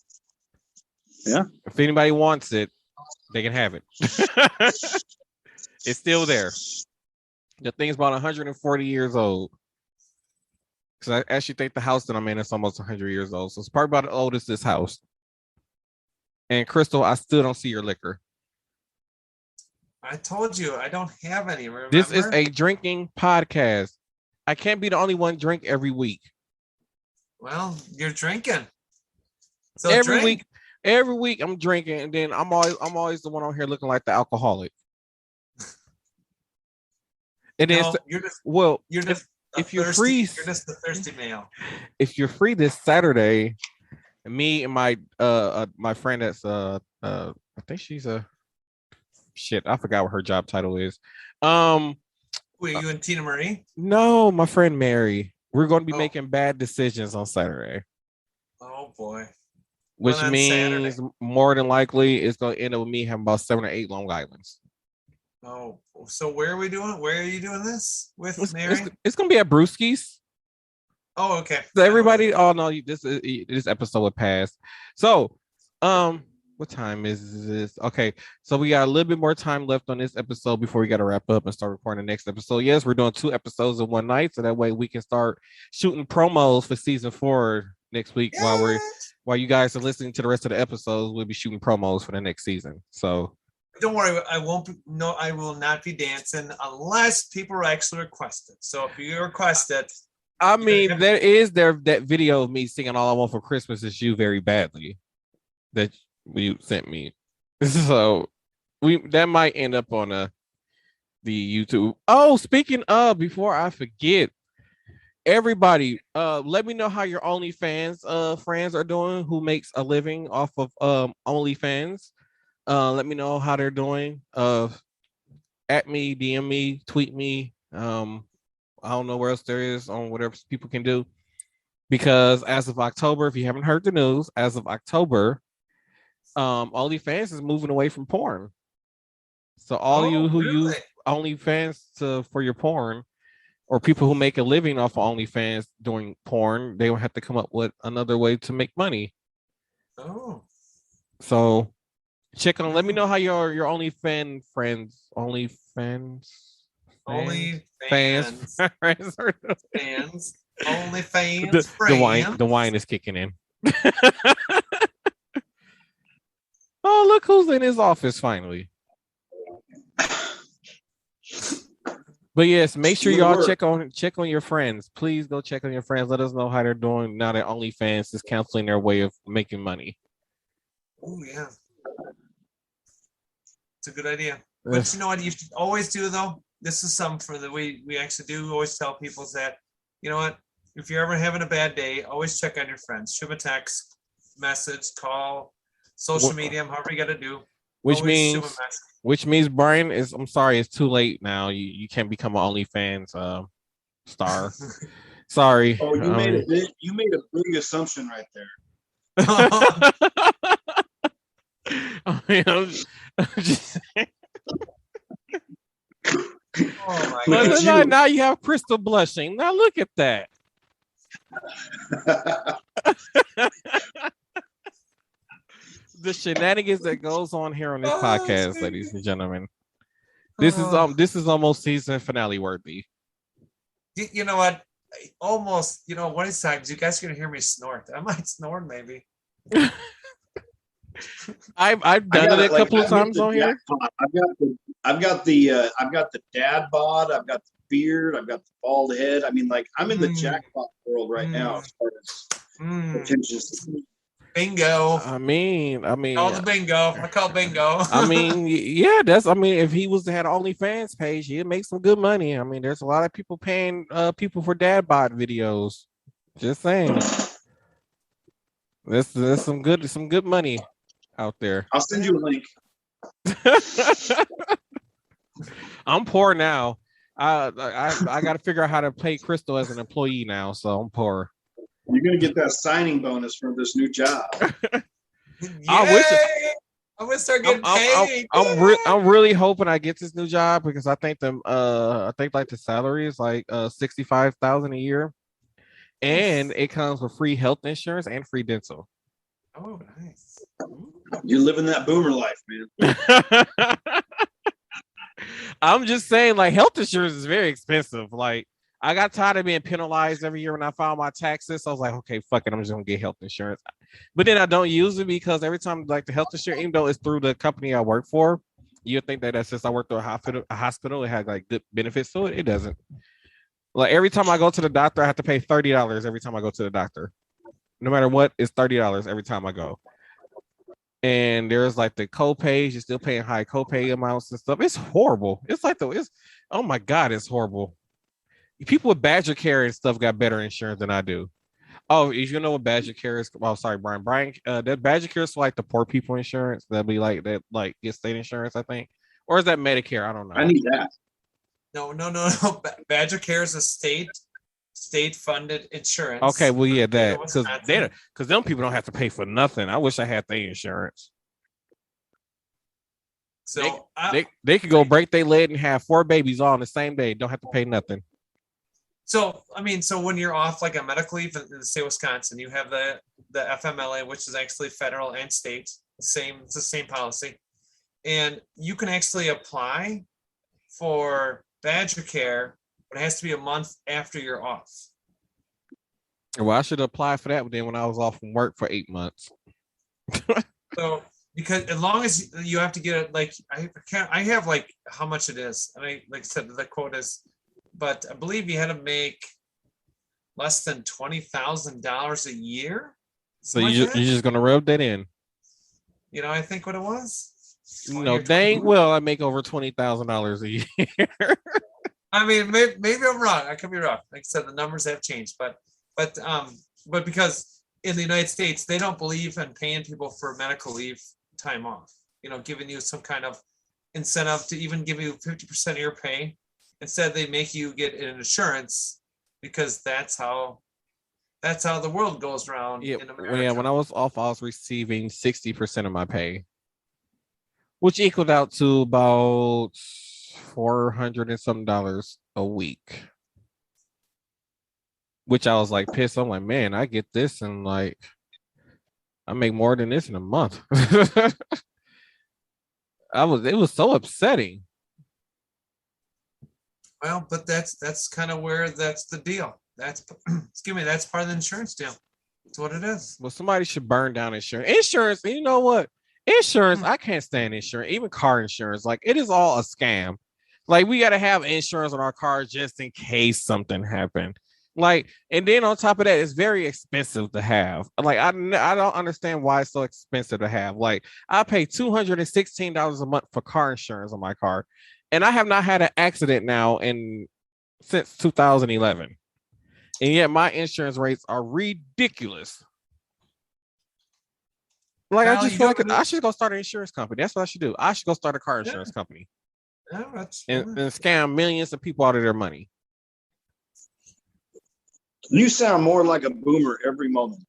Speaker 3: Yeah.
Speaker 1: If anybody wants it, they can have it. It's still there. The thing's about 140 years old. Because I actually think the house that I'm in is almost 100 years old. So it's probably about the oldest this house. And Crystal, I still don't see your liquor.
Speaker 2: I told you I don't have any. Remember?
Speaker 1: This is a drinking podcast. I can't be the only one drink every week.
Speaker 2: Well, you're drinking. So
Speaker 1: every week I'm drinking, and then I'm always the one on here looking like the alcoholic. And then if you're free,
Speaker 2: you're just the thirsty male.
Speaker 1: If you're free this Saturday, me and my friend that's I think she's a shit. I forgot what her job title is.
Speaker 2: Wait, you and Tina Marie?
Speaker 1: No, my friend Mary. We're going to be making bad decisions on Saturday.
Speaker 2: Oh boy.
Speaker 1: Which means more than likely it's going to end up with me having about 7 or 8 Long Islands.
Speaker 2: Oh, so where are we doing? Where are you doing this with Mary?
Speaker 1: It's going to be at Brewski's.
Speaker 2: Oh, okay.
Speaker 1: So everybody, this episode would pass. So, what time is this? Okay, so we got a little bit more time left on this episode before we got to wrap up and start recording the next episode. Yes, we're doing 2 episodes in one night, so that way we can start shooting promos for season 4 next week. While you guys are listening to the rest of the episodes, we'll be shooting promos for the next season. So
Speaker 2: don't worry, I will not be dancing unless people actually request it. So if you request it,
Speaker 1: I mean, there is that video of me singing "All I Want for Christmas Is You" very badly that you sent me. So that might end up on the YouTube. Oh, speaking of, before I forget, everybody, let me know how your OnlyFans friends are doing who makes a living off of OnlyFans. Let me know how they're doing. At me, DM me, tweet me. I don't know where else there is on whatever people can do. Because as of October, if you haven't heard the news, as of October, OnlyFans is moving away from porn. So all you who use OnlyFans for your porn, or people who make a living off of OnlyFans doing porn, they will have to come up with another way to make money.
Speaker 2: Oh.
Speaker 1: So let me know how your OnlyFans friends, OnlyFans the wine is kicking in. Oh, look who's in his office finally. But yes, make sure y'all check on your friends. Please go check on your friends. Let us know how they're doing now that OnlyFans is canceling their way of making money.
Speaker 2: Oh yeah, it's a good idea. But you know what you should always do though? This is something for that we actually do always tell people is that, you know what, if you're ever having a bad day, always check on your friends. Shoot a text, message, call, social media, however you got to do.
Speaker 1: Which means Brian I'm sorry, it's too late now. You can't become an OnlyFans star. Sorry.
Speaker 3: Oh, you made a big assumption right there.
Speaker 1: I'm just oh my God. Now you have Crystal blushing. Now look at that. The shenanigans that goes on here on this podcast, ladies and gentlemen. This is almost season finale worthy.
Speaker 2: You know what? Almost. You know, one of these times you guys are gonna hear me snort. I might snort maybe.
Speaker 1: I've done it a couple of times on here.
Speaker 3: I've got the dad bod, I've got the beard, I've got the bald head. I mean, like I'm in the jackpot world right now as far as attention.
Speaker 2: Bingo.
Speaker 1: I mean,
Speaker 2: Call the bingo. I call bingo.
Speaker 1: I mean, yeah, if he was had an OnlyFans page, he'd make some good money. I mean, there's a lot of people paying people for dad bod videos. Just saying. There's some good money out there.
Speaker 3: I'll send you a link.
Speaker 1: I'm poor now. I got to figure out how to pay Crystal as an employee now, so I'm poor.
Speaker 3: You're gonna get that signing bonus from this new job.
Speaker 1: I wish
Speaker 2: I'm gonna start getting paid.
Speaker 1: I'm really hoping I get this new job because I think like the salary is like $65,000 a year, and it comes with free health insurance and free dental.
Speaker 2: Oh, nice.
Speaker 3: You're living that boomer life, man.
Speaker 1: I'm just saying, like, health insurance is very expensive. Like, I got tired of being penalized every year when I filed my taxes. So I was like, okay, fuck it, I'm just gonna get health insurance. But then I don't use it because every time, like, the health insurance, even though it's through the company I work for, you think that since I work through a hospital, it has like good benefits to it. It doesn't. Like, every time I go to the doctor, I have to pay $30 every time I go to the doctor. No matter what, it's $30 every time I go. And there's like the co-pays, you're still paying high co-pay amounts and stuff. It's horrible. It's like oh my God, it's horrible. People with Badger Care and stuff got better insurance than I do. Oh, you know what Badger Care is? Oh, sorry, Brian. That Badger Care is like the poor people insurance. That'd be like that, like get state insurance, I think. Or is that Medicare? I don't know.
Speaker 3: I need that.
Speaker 2: No. Badger Care is a state funded insurance.
Speaker 1: Okay, well, yeah, that because them people don't have to pay for nothing. I wish I had their insurance.
Speaker 2: So
Speaker 1: they could go break their leg and have 4 babies all on the same day. Don't have to pay nothing.
Speaker 2: So I mean, so when you're off like a medical leave in the state of Wisconsin, you have the FMLA, which is actually federal and state. It's the same policy, and you can actually apply for Badger Care, but it has to be a month after you're off.
Speaker 1: Well, I should apply for that then when I was off from work for 8 months.
Speaker 2: So because as long as you have to get it, like I have like how much it is, and I like I said the quote is, but I believe you had to make less than $20,000 a year.
Speaker 1: So you're just gonna rub that in.
Speaker 2: You know, I think what it was.
Speaker 1: No, dang well, I make over $20,000 a year.
Speaker 2: I mean, maybe I'm wrong. I could be wrong. Like I said, the numbers have changed, but because in the United States, they don't believe in paying people for medical leave time off. You know, giving you some kind of incentive to even give you 50% of your pay. Instead, they make you get an insurance because that's how the world goes around in America.
Speaker 1: Yeah, when I was off, I was receiving 60% of my pay, which equaled out to about $400 and some a week. Which I was like pissed. I'm like, man, I get this and like I make more than this in a month. It was so upsetting.
Speaker 2: Well, but that's kind of where that's the deal. That's that's part of the insurance deal. That's what it is.
Speaker 1: Well, somebody should burn down insurance. Insurance, you know what? Insurance, I can't stand insurance, even car insurance. Like, it is all a scam. Like, we got to have insurance on our cars just in case something happened. Like, and then on top of that, it's very expensive to have. Like, I don't understand why it's so expensive to have. Like, I pay $216 a month for car insurance on my car, and I have not had an accident now since 2011, and yet my insurance rates are ridiculous. Like, I just feel like I should go start an insurance company. That's what I should do. I should go start a car insurance company and scam millions of people out of their money.
Speaker 3: You sound more like a boomer every moment.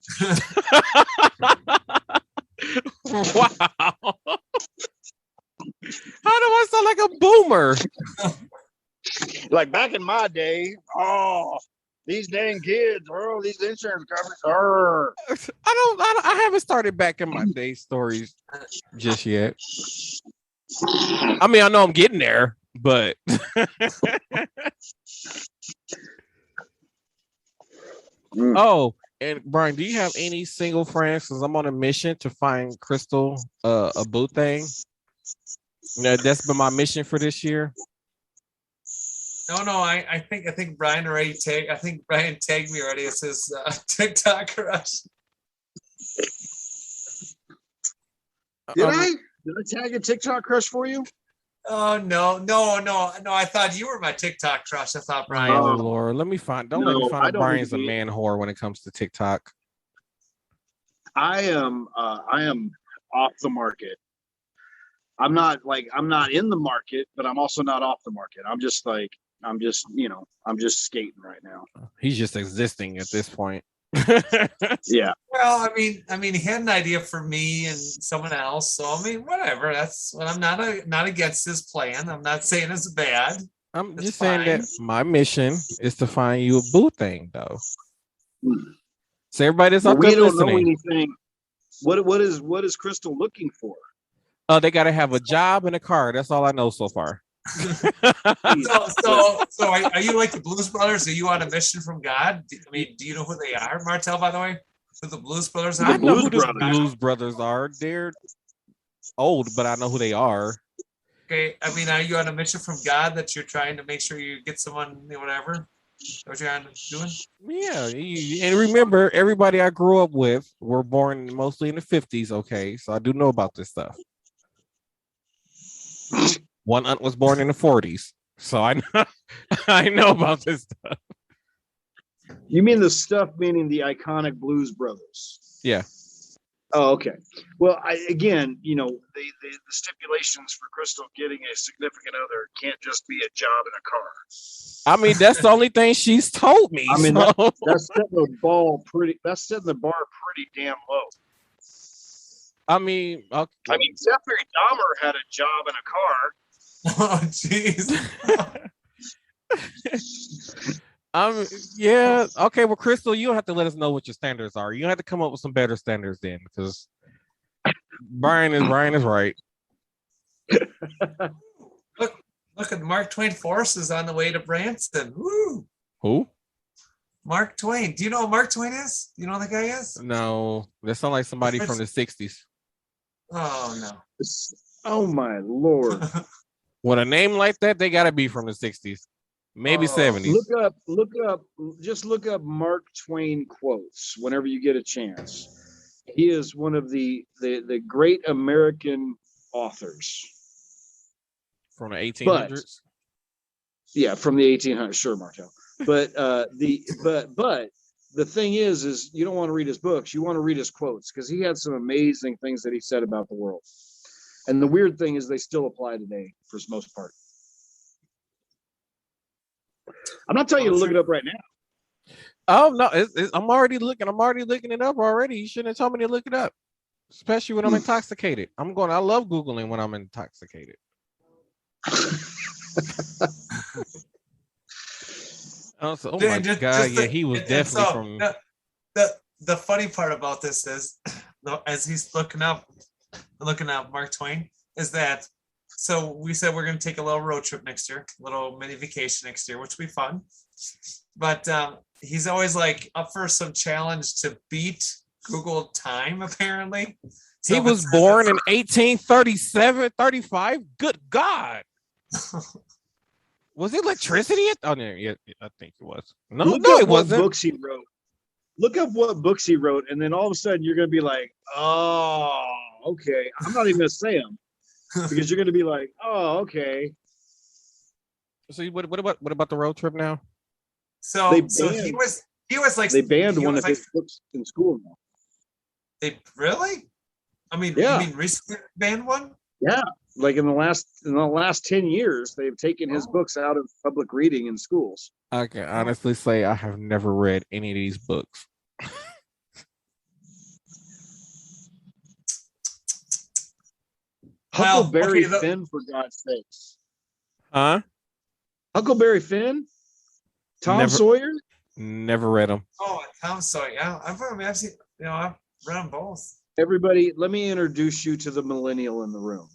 Speaker 1: Wow. How do I sound like a boomer?
Speaker 3: Like back in my day, these dang kids, these insurance companies,
Speaker 1: I haven't started back in my day stories just yet. I mean, I know I'm getting there, but Oh, and Brian, do you have any single friends? Because I'm on a mission to find Crystal a boo thing. That's been my mission for this year.
Speaker 2: No, I think Brian already tagged me already as his TikTok crush.
Speaker 3: Did I tag a TikTok crush for you?
Speaker 2: Oh no! I thought you were my TikTok crush. I thought Brian.
Speaker 1: Oh Lord, let me find. Don't let me find Brian's a man whore when it comes to TikTok.
Speaker 3: I am off the market. I'm not in the market, but I'm also not off the market. I'm just skating right now.
Speaker 1: He's just existing at this point.
Speaker 3: Yeah.
Speaker 2: Well, I mean, he had an idea for me and someone else. So I mean, whatever. That's what I'm not against his plan. I'm not saying it's bad.
Speaker 1: I'm just saying that my mission is to find you a boo thing, though. So everybody that's up there listening, don't know anything.
Speaker 3: What is Crystal looking for?
Speaker 1: They got to have a job and a car. That's all I know so far.
Speaker 2: So are you like the Blues Brothers? Are you on a mission from God? I mean, do you know who they are, Martel? By the way, who the Blues Brothers are?
Speaker 1: I know who the Blues Brothers are. They're old, but I know who they are.
Speaker 2: Okay, I mean, are you on a mission from God that you're trying to make sure you get someone, whatever? What you're doing?
Speaker 1: Yeah, and remember, everybody I grew up with were born mostly in the 50s. Okay, so I do know about this stuff. One aunt was born in the 40s, so I know about this stuff.
Speaker 3: You mean the stuff meaning the iconic Blues Brothers?
Speaker 1: Yeah.
Speaker 3: Oh, okay. Well, the stipulations for Crystal getting a significant other can't just be a job and a car.
Speaker 1: I mean, that's the only thing she's told me.
Speaker 3: I mean, that's setting the bar pretty damn low.
Speaker 1: I mean, okay.
Speaker 3: I mean, Jeffrey Dahmer had a job and a car.
Speaker 2: Oh, jeez.
Speaker 1: Yeah. Okay. Well, Crystal, you have to let us know what your standards are. You have to come up with some better standards then, because Brian is right.
Speaker 2: Look at Mark Twain Force is on the way to Branson. Woo!
Speaker 1: Who?
Speaker 2: Mark Twain. Do you know who Mark Twain is? Do you know who that guy is?
Speaker 1: No, that sounds like somebody from the 60s.
Speaker 2: Oh no.
Speaker 3: Oh my Lord.
Speaker 1: With a name like that, they gotta be from the 60s. Maybe 70s.
Speaker 3: Look up Mark Twain quotes whenever you get a chance. He is one of the great American authors.
Speaker 1: From the 1800s?
Speaker 3: Yeah, from the 1800s. Sure, Martel. But the thing is you don't want to read his books. You want to read his quotes, because he had some amazing things that he said about the world. And the weird thing is they still apply today for the most part. I'm not telling you to look it up right now.
Speaker 1: Oh no, I'm already looking it up already. You shouldn't have told me to look it up, especially when I'm intoxicated. I love Googling when I'm intoxicated. Oh my God! Yeah, he was definitely from.
Speaker 2: The funny part about this is, as he's looking up Mark Twain, is that. So we said we're going to take a little road trip next year, a little mini vacation next year, which will be fun. But he's always like up for some challenge to beat Google time, apparently. So
Speaker 1: he was born in 1837, 35. Good God. Was it electricity? Oh, no, yeah, I think it was. No, it wasn't.
Speaker 3: Books he wrote. Look up what books he wrote, and then all of a sudden you're going to be like, oh, okay. I'm not even going to say them. Because you're going to be like, oh, okay.
Speaker 1: So what about the road trip now?
Speaker 2: So he was like,
Speaker 3: they banned one of his books in school now.
Speaker 2: They really? I mean,
Speaker 3: yeah.
Speaker 2: You mean recently banned one?
Speaker 3: Yeah, like in the last 10 years, they've taken his books out of public reading in schools.
Speaker 1: I can honestly say I have never read any of these books.
Speaker 3: Huckleberry Finn, for God's sakes.
Speaker 1: Huh?
Speaker 3: Huckleberry Finn? Tom Sawyer?
Speaker 1: Never read them.
Speaker 2: Oh, Tom Sawyer. Yeah, I've read them both.
Speaker 3: Everybody, let me introduce you to the millennial in the room.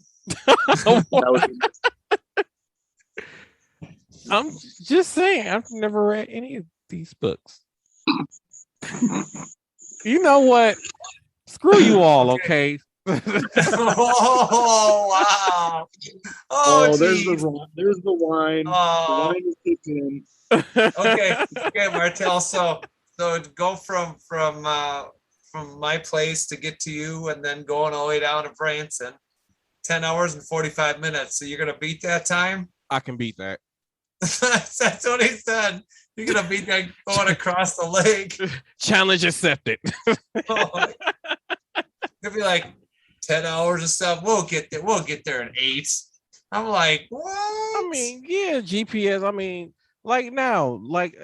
Speaker 1: I'm just saying, I've never read any of these books. You know what? Screw you all, okay?
Speaker 2: Oh wow!
Speaker 3: There's the wine. The wine is kicking in.
Speaker 2: Okay, Martel. So go from from my place to get to you, and then going all the way down to Branson. 10 hours and 45 minutes. So you're gonna beat that time?
Speaker 1: I can beat that.
Speaker 2: That's what he said. You're gonna beat that going across the lake.
Speaker 1: Challenge accepted.
Speaker 2: Oh, it'll be like 10 hours and stuff. We'll get there in 8. I'm like, what?
Speaker 1: I mean, yeah, GPS. I mean, like now, like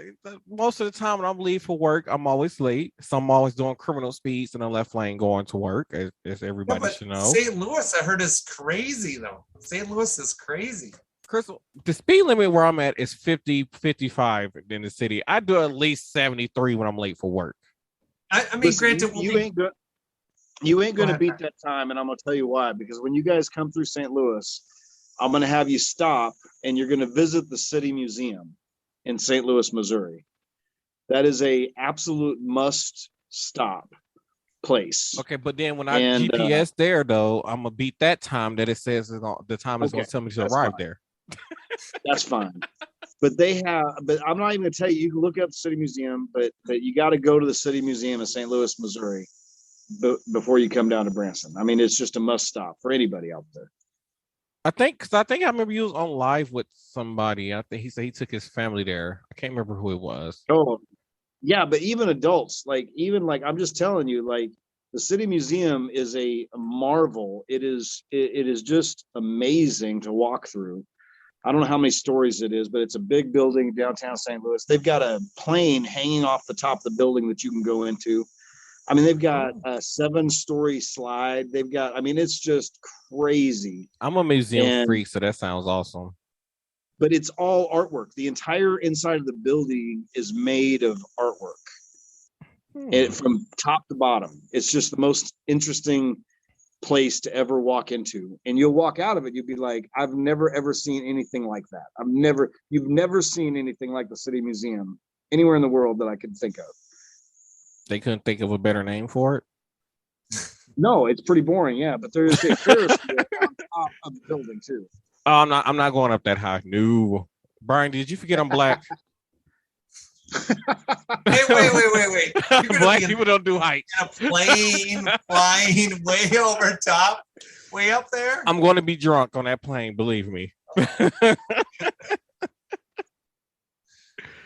Speaker 1: most of the time when I'm leave for work, I'm always late. So I'm always doing criminal speeds in the left lane going to work, as everybody should know.
Speaker 2: St. Louis, I heard, is crazy though. St. Louis is crazy.
Speaker 1: Chris, the speed limit where I'm at is 50, 55 in the city. I do at least 73 when I'm late for work.
Speaker 2: I mean, listen, granted,
Speaker 3: you ain't gonna beat that time, and I'm gonna tell you why. Because when you guys come through St. Louis, I'm gonna have you stop, and you're gonna visit the City Museum in St. Louis, Missouri. That is a absolute must stop place.
Speaker 1: Okay, but then when I GPS there though, I'm gonna beat that time that it says the time is gonna tell me to arrive there.
Speaker 3: That's fine. But I'm not even gonna tell you. You can look up the City Museum, but you got to go to the City Museum in St. Louis, Missouri, before you come down to Branson. I mean, it's just a must stop for anybody out there.
Speaker 1: I think I remember you was on live with somebody. I think he said he took his family there. I can't remember who it was.
Speaker 3: Oh, yeah, but even adults, I'm just telling you, like the City Museum is a marvel. It is just amazing to walk through. I don't know how many stories it is, but it's a big building downtown St. Louis. They've got a plane hanging off the top of the building that you can go into. I mean, they've got a 7-story slide. It's just crazy.
Speaker 1: I'm a museum freak, so that sounds awesome.
Speaker 3: But it's all artwork. The entire inside of the building is made of artwork. And from top to bottom. It's just the most interesting place to ever walk into. And you'll walk out of it, you'll be like, I've never ever seen anything like that. You've never seen anything like the City Museum anywhere in the world that I could think of.
Speaker 1: They couldn't think of a better name for it?
Speaker 3: No, it's pretty boring, yeah. But there is a Ferris wheel on top of the building too.
Speaker 1: Oh, I'm not going up that high. No. Brian, did you forget I'm black?
Speaker 2: Hey, wait.
Speaker 1: Black people don't do heights.
Speaker 2: A plane flying way over top, way up there.
Speaker 1: I'm going to be drunk on that plane, believe me.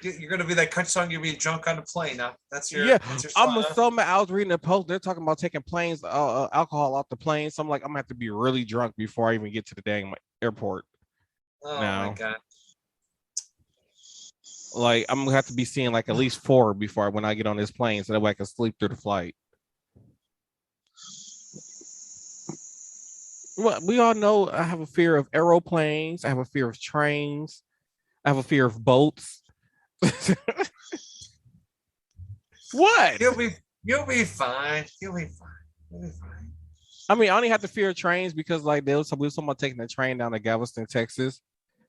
Speaker 2: You're going to be that country song. You'll be drunk on the plane. Now that's your.
Speaker 1: Yeah,
Speaker 2: that's your
Speaker 1: I'm so mad. I was reading a post. They're talking about taking planes, alcohol off the plane. So I'm like, I'm gonna have to be really drunk before I even get to the dang airport.
Speaker 2: Oh my god.
Speaker 1: Like I'm gonna have to be seeing like at least 4 before when I get on this plane, so that way I can sleep through the flight. Well, we all know I have a fear of aeroplanes. I have a fear of trains. I have a fear of boats. What?
Speaker 2: You'll be fine. You'll be fine.
Speaker 1: I mean, I only have to fear trains because like we was talking about taking the train down to Galveston, Texas,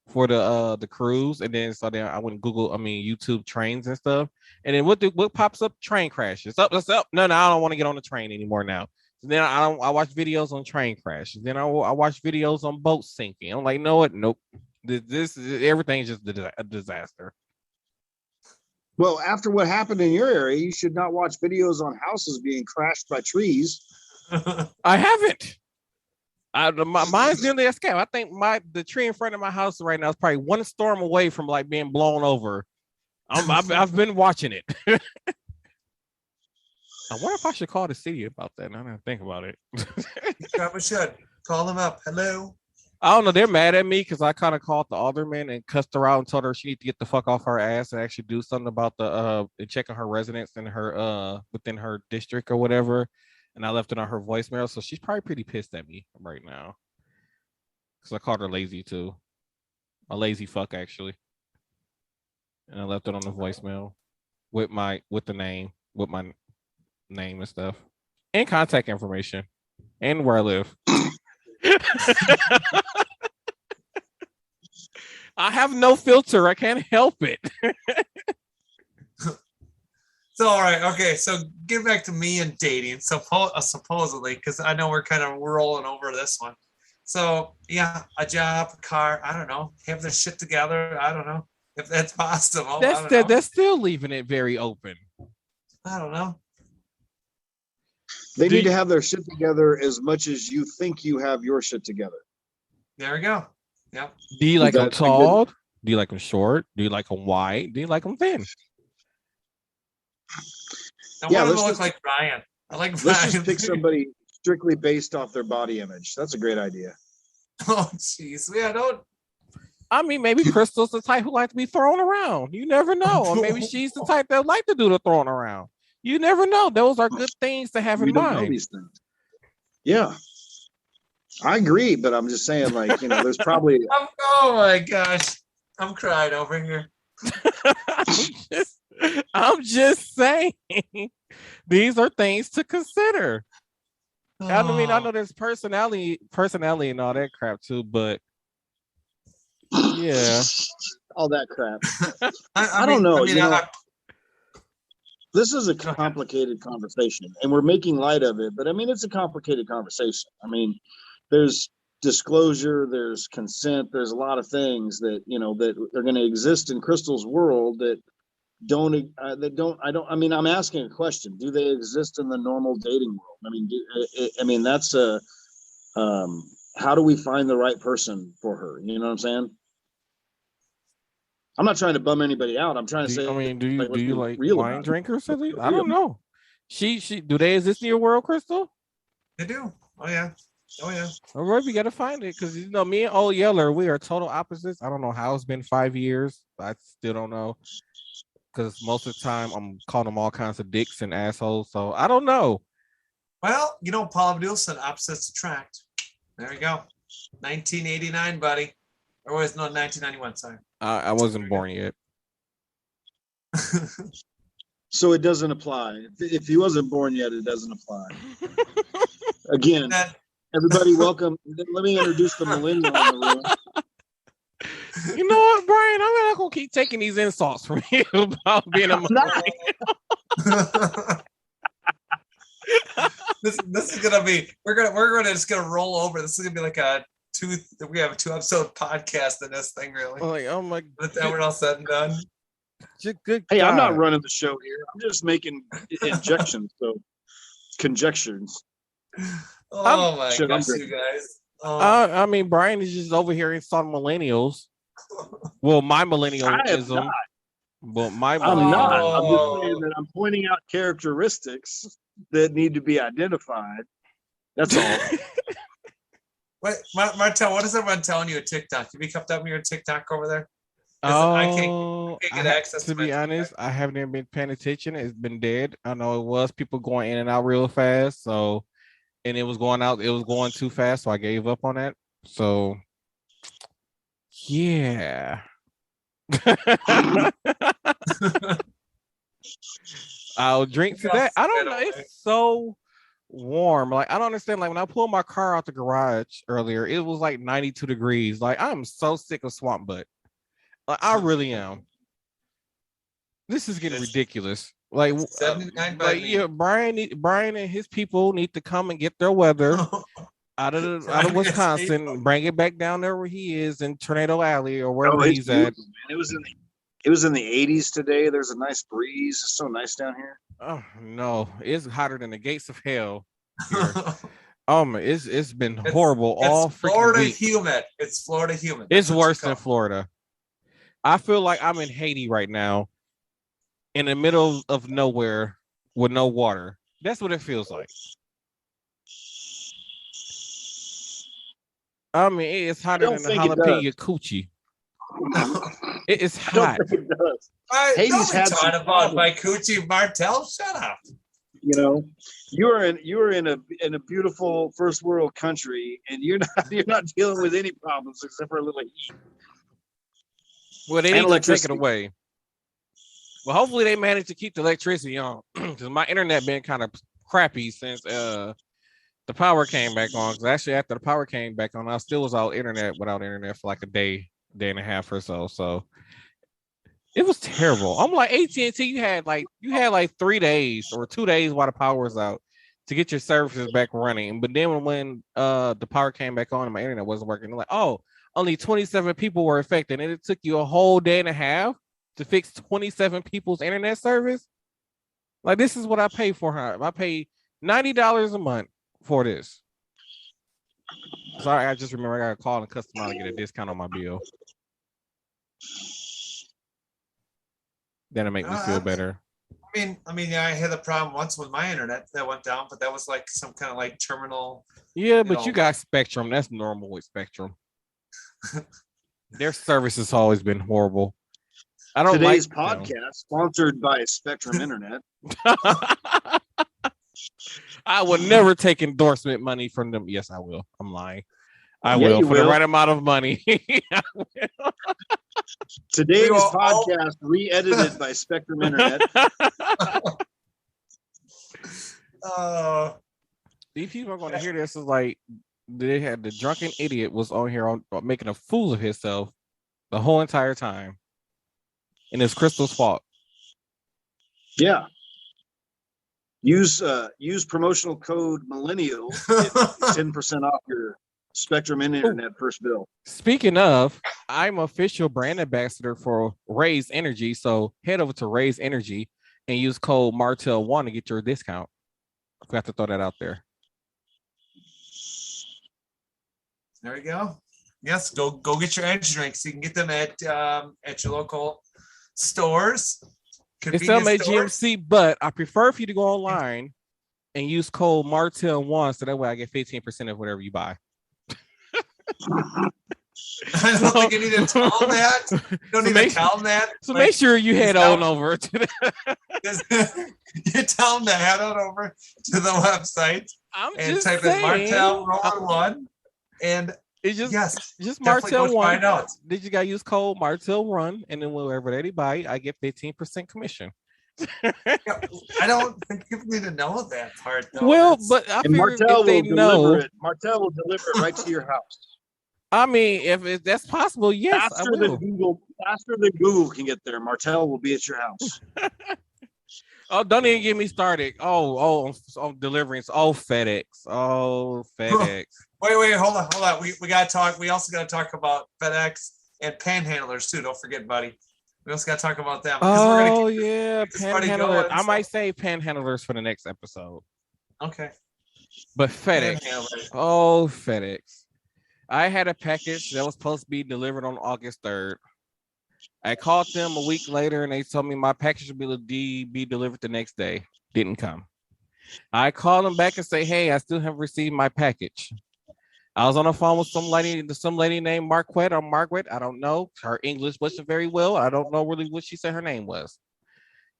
Speaker 1: for the cruise, and then I went YouTube trains and stuff, and then what pops up? Train crashes. Up. No, I don't want to get on the train anymore now. So then I watch videos on train crashes. Then I watch videos on boats sinking. I'm like, no, what? Nope. Everything's just a disaster.
Speaker 3: Well, after what happened in your area, you should not watch videos on houses being crashed by trees.
Speaker 1: I haven't. Mine's nearly escaped. I think the tree in front of my house right now is probably one storm away from like being blown over. I've been watching it. I wonder if I should call the city about that. Now that I think about it.
Speaker 2: You probably should call them up. Hello.
Speaker 1: I don't know. They're mad at me because I kind of called the alderman and cussed her out and told her she needs to get the fuck off her ass and actually do something about checking her residence in her within her district or whatever. And I left it on her voicemail, so she's probably pretty pissed at me right now because I called her lazy too, a lazy fuck actually, and I left it on the voicemail with my name and stuff and contact information and where I live. I have no filter. I can't help it.
Speaker 2: So, all right. Okay. So get back to me and dating. Supposedly, because I know we're rolling over this one. So yeah, a job, a car, I don't know. Have their shit together. I don't know if that's possible.
Speaker 1: That's still leaving it very open.
Speaker 2: I don't know.
Speaker 3: They need to have their shit together as much as you think you have your shit together.
Speaker 2: There we go. Yep.
Speaker 1: Do you like them tall? Do you like them short? Do you like them wide? Do you like them thin?
Speaker 2: I want them to look like Brian. I like Brian.
Speaker 3: Let's just pick somebody strictly based off their body image. That's a great idea.
Speaker 2: Oh, jeez. Yeah, don't.
Speaker 1: I mean, maybe Crystal's the type who likes to be thrown around. You never know. Or maybe she's the type that like to do the throwing around. You never know. Those are good things to have in mind. Know these things.
Speaker 3: Yeah. I agree, but I'm just saying, like, there's probably.
Speaker 2: Oh my gosh. I'm crying over here.
Speaker 1: I'm just saying. These are things to consider. Oh. I mean, I know there's personality and all that crap too, but yeah.
Speaker 3: All that crap. I don't know. This is a complicated conversation, and we're making light of it, but I mean, it's a complicated conversation. I mean, there's disclosure, there's consent, there's a lot of things that, that are going to exist in Crystal's world that I'm asking a question. Do they exist in the normal dating world? I mean, that's how do we find the right person for her? You know what I'm saying? I'm not trying to bum anybody out. I'm trying to say.
Speaker 1: I mean, do you like wine drinkers? I don't know. She do they exist in your world, Crystal?
Speaker 2: They do. Oh yeah. All
Speaker 1: right, we gotta find it because me and Old Yeller, we are total opposites. I don't know how it's been 5 years. I still don't know because most of the time I'm calling them all kinds of dicks and assholes. So I don't know.
Speaker 2: Well, Paul Abdul said opposites attract. There you go. 1989, buddy. Or was no 1991? Sorry.
Speaker 1: I wasn't born yet.
Speaker 3: So it doesn't apply. If he wasn't born yet, it doesn't apply. Again, everybody, welcome. Let me introduce the millennial in the room.
Speaker 1: You know what, Brian? I'm not gonna keep taking these insults from you about being a millennial.
Speaker 2: This is gonna be. We're gonna just gonna roll over. This is gonna be like we have a 2-episode podcast in this thing, really.
Speaker 1: Oh my!
Speaker 2: But then we're all said and done.
Speaker 1: Good.
Speaker 3: Hey, God. I'm not running the show here. I'm just making injections, so conjectures.
Speaker 2: Oh my gosh, you guys!
Speaker 1: I mean, Brian is just over here insulting millennials. Well, my millennialism. But I'm
Speaker 3: not. I'm just saying that I'm pointing out characteristics that need to be identified. That's all.
Speaker 2: Wait, Martel, what is everyone telling you at TikTok? You be kept up with your TikTok over there?
Speaker 1: I
Speaker 2: can't get access
Speaker 1: to be honest, I haven't even been paying attention. It's been dead. I know it was people going in and out real fast. So, and it was going too fast. So I gave up on that. So, yeah. I'll drink to that. I don't know. It's so warm. Like, I don't understand. Like, when I pulled my car out the garage earlier, it was like 92 degrees. Like, I'm so sick of swamp butt. Like, I really am. This is getting ridiculous. Like, 79 Brian and his people need to come and get their weather out of Wisconsin, bring it back down there where he is in Tornado Alley or wherever he's at.
Speaker 3: It was in the 80s today. There's a nice breeze. It's so nice down here.
Speaker 1: Oh no, it's hotter than the gates of hell. It's been horrible all freaking
Speaker 2: Florida
Speaker 1: week.
Speaker 2: Humid. It's Florida humid.
Speaker 1: It's worse than Florida. I feel like I'm in Haiti right now, in the middle of nowhere with no water. That's what it feels like. I mean, it's hotter than the jalapeno coochie. It is hot.
Speaker 3: Haiti's had
Speaker 2: some about my coochie, Martel. Shut up.
Speaker 3: You are in a beautiful first world country, and you're not dealing with any problems except for a little heat.
Speaker 1: Well, they need to take it away. Well, hopefully they manage to keep the electricity on, because my internet been kind of crappy since the power came back on. Because actually, after the power came back on, I still was without internet for like a day and a half or so. So it was terrible. I'm like, AT&T, you had like 3 days or 2 days while the power was out to get your services back running. But then when the power came back on and my internet wasn't working, they're like, oh, only 27 people were affected, and it took you a whole day and a half to fix 27 people's internet service. Like, this is what I pay for. I pay $90 a month for this. Sorry, I just remember I got to call and customer to get a discount on my bill. That'll make me feel better.
Speaker 2: I mean, yeah, I had a problem once with my internet that went down, but that was like some kind of like terminal.
Speaker 1: Yeah, but you got Spectrum. That's normal with Spectrum. Their service has always been horrible. I don't
Speaker 3: Today's podcast sponsored by Spectrum Internet.
Speaker 1: I would never take endorsement money from them. Yes, I will. I'm lying. I will for the right amount of money.
Speaker 3: Today's podcast re-edited by Spectrum Internet.
Speaker 1: These people are going to hear this is like they had the drunken idiot was on here making a fool of himself the whole entire time, and it's Crystal's fault.
Speaker 3: Yeah. Use promotional code Millennials, 10% off your Spectrum Internet first bill.
Speaker 1: Speaking of, I'm official brand ambassador for Raise Energy, so head over to Raise Energy and use code Martel1 to get your discount. I forgot to throw that out there.
Speaker 2: There we go. Yes, go get your energy drinks. You can get them at your local stores.
Speaker 1: It's still at GMC, but I prefer for you to go online and use code Martel1 so that way I get 15% of whatever you buy.
Speaker 2: I don't think you need to tell them that. You don't need to tell them that.
Speaker 1: So make sure you head on over to the
Speaker 2: you tell them to head on over to the website and type in Martel Rowland 1 and
Speaker 1: it's just Martel 1. Did you gotta use code Martel Run, and then wherever they buy, I get 15% commission.
Speaker 2: I don't think people need to know that part though.
Speaker 1: Well, but I figure
Speaker 3: Martel
Speaker 1: if they know,
Speaker 3: Martel will deliver it right to your house.
Speaker 1: I mean, if that's possible, yes,
Speaker 3: faster than Google can get there. Martel will be at your house.
Speaker 1: Oh, don't even get me started. On delivering. Oh, FedEx.
Speaker 2: Wait, hold on. We gotta talk. We also gotta talk about FedEx and panhandlers too. Don't forget, buddy. We also gotta talk about them.
Speaker 1: Oh yeah, panhandlers. I might say panhandlers for the next episode.
Speaker 2: Okay.
Speaker 1: But FedEx. FedEx. I had a package that was supposed to be delivered on August 3rd. I called them a week later and they told me my package would be delivered the next day. Didn't come. I called them back and say, hey, I still haven't received my package. I was on the phone with some lady named Marquette or Margaret. I don't know. Her English wasn't very well. I don't know really what she said her name was.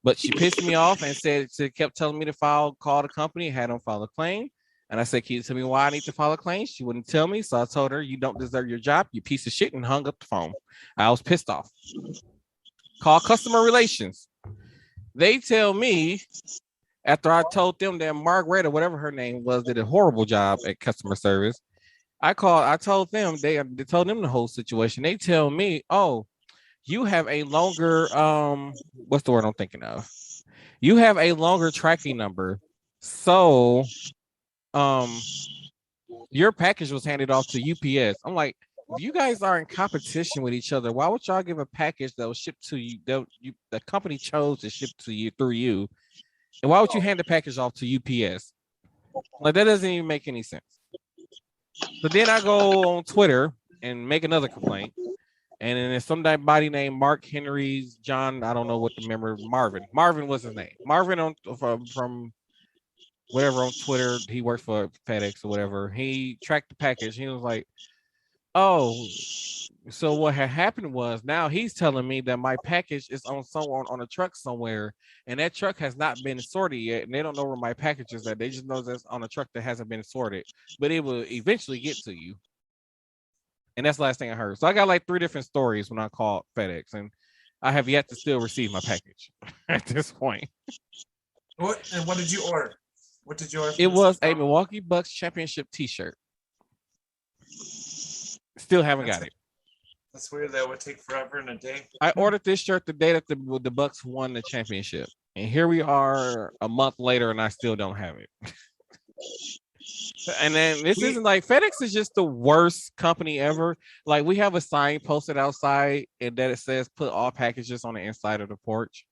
Speaker 1: But she pissed me off and she kept telling me to call the company, had them file a claim. And I said, can you tell me why I need to file a claim? She wouldn't tell me. So I told her, you don't deserve your job, you piece of shit, and hung up the phone. I was pissed off. Call customer relations. They tell me, after I told them that Margaret or whatever her name was did a horrible job at customer service, I told them, they told them the whole situation. They tell me, oh, you have a longer, what's the word I'm thinking of? You have a longer tracking number. So your package was handed off to UPS. I'm like, if you guys are in competition with each other, why would y'all give a package that was shipped to you that the company chose to ship to you through you? And why would you hand the package off to UPS? Like, that doesn't even make any sense. So then I go on Twitter and make another complaint. And then there's somebody named Mark Henry's John, I don't know what the member, Marvin was his name. Marvin from whatever on Twitter, he worked for FedEx or whatever. He tracked the package. He was like, oh, so what had happened was now he's telling me that my package is on a truck somewhere, and that truck has not been sorted yet, and they don't know where my package is at. They just know that's on a truck that hasn't been sorted, but it will eventually get to you. And that's the last thing I heard. So I got like 3 different stories when I called FedEx, and I have yet to still receive my package at this point.
Speaker 2: What did you order? What did you order?
Speaker 1: It was a Milwaukee Bucks championship T-shirt. Still haven't got it.
Speaker 2: That's weird. That would take forever and a day.
Speaker 1: I ordered this shirt the day that the Bucks won the championship, and here we are a month later, and I still don't have it. And then this isn't like FedEx is just the worst company ever. Like, we have a sign posted outside and that it says put all packages on the inside of the porch.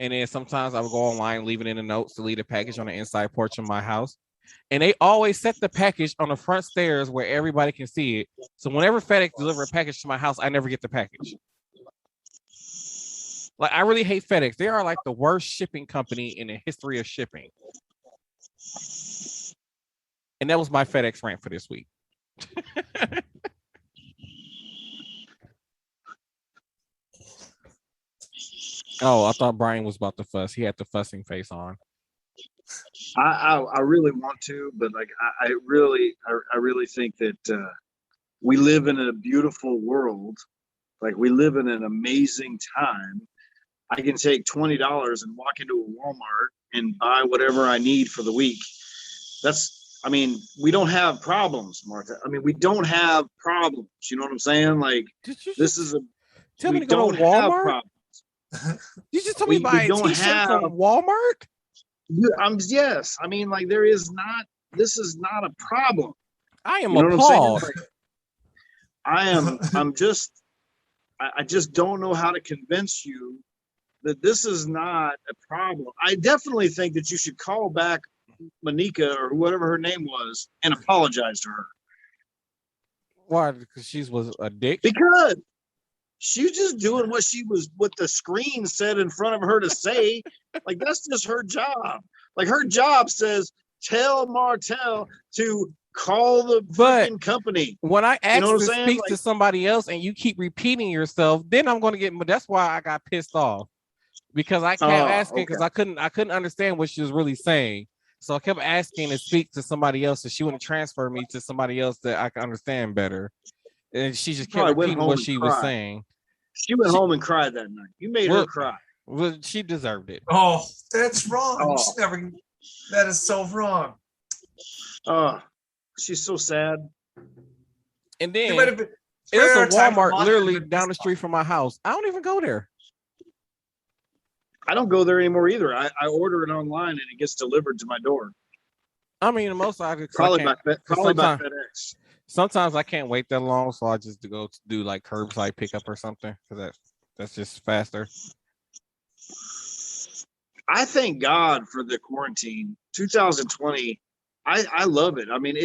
Speaker 1: And then sometimes I would go online, leave it in the notes to leave a package on the inside porch of my house. And they always set the package on the front stairs where everybody can see it. So whenever FedEx deliver a package to my house, I never get the package. Like, I really hate FedEx. They are like the worst shipping company in the history of shipping. And that was my FedEx rant for this week. Oh, I thought Brian was about to fuss. He had the fussing face on.
Speaker 3: I really want to, but like I really think that we live in a beautiful world. Like, we live in an amazing time. I can take $20 and walk into a Walmart and buy whatever I need for the week. We don't have problems, Martha. I mean, we don't have problems. You know what I'm saying? Like,
Speaker 1: tell me to go to Walmart? You just told me to buy a t-shirt from Walmart?
Speaker 3: Yes. I mean, like, this is not a problem.
Speaker 1: I am appalled.
Speaker 3: I just don't know how to convince you that this is not a problem. I definitely think that you should call back Monica or whatever her name was and apologize to her.
Speaker 1: Why? Because she was a dick?
Speaker 3: Because she's just doing what the screen said in front of her to say. Like, that's just her job. Like, her job says, tell Martel to call the fucking company.
Speaker 1: When I ask to speak to somebody else and you keep repeating yourself, then I'm going to get. That's why I got pissed off, because I kept asking because I couldn't understand what she was really saying. So I kept asking to speak to somebody else, and she wouldn't transfer me to somebody else that I could understand better. And she just kept repeating what she was saying.
Speaker 3: She went home and cried that night. You made her cry.
Speaker 1: Well, she deserved it.
Speaker 2: Oh, that's wrong. That is so wrong.
Speaker 3: She's so sad.
Speaker 1: And then there's a Walmart literally down the street from my house. I don't even go there.
Speaker 3: I don't go there anymore either. I order it online and it gets delivered to my door.
Speaker 1: I mean, the most I could
Speaker 3: probably by FedEx.
Speaker 1: Sometimes I can't wait that long, so I just go to do like curbside pickup or something, because that's just faster.
Speaker 3: I thank God for the quarantine. 2020, I love it. I mean,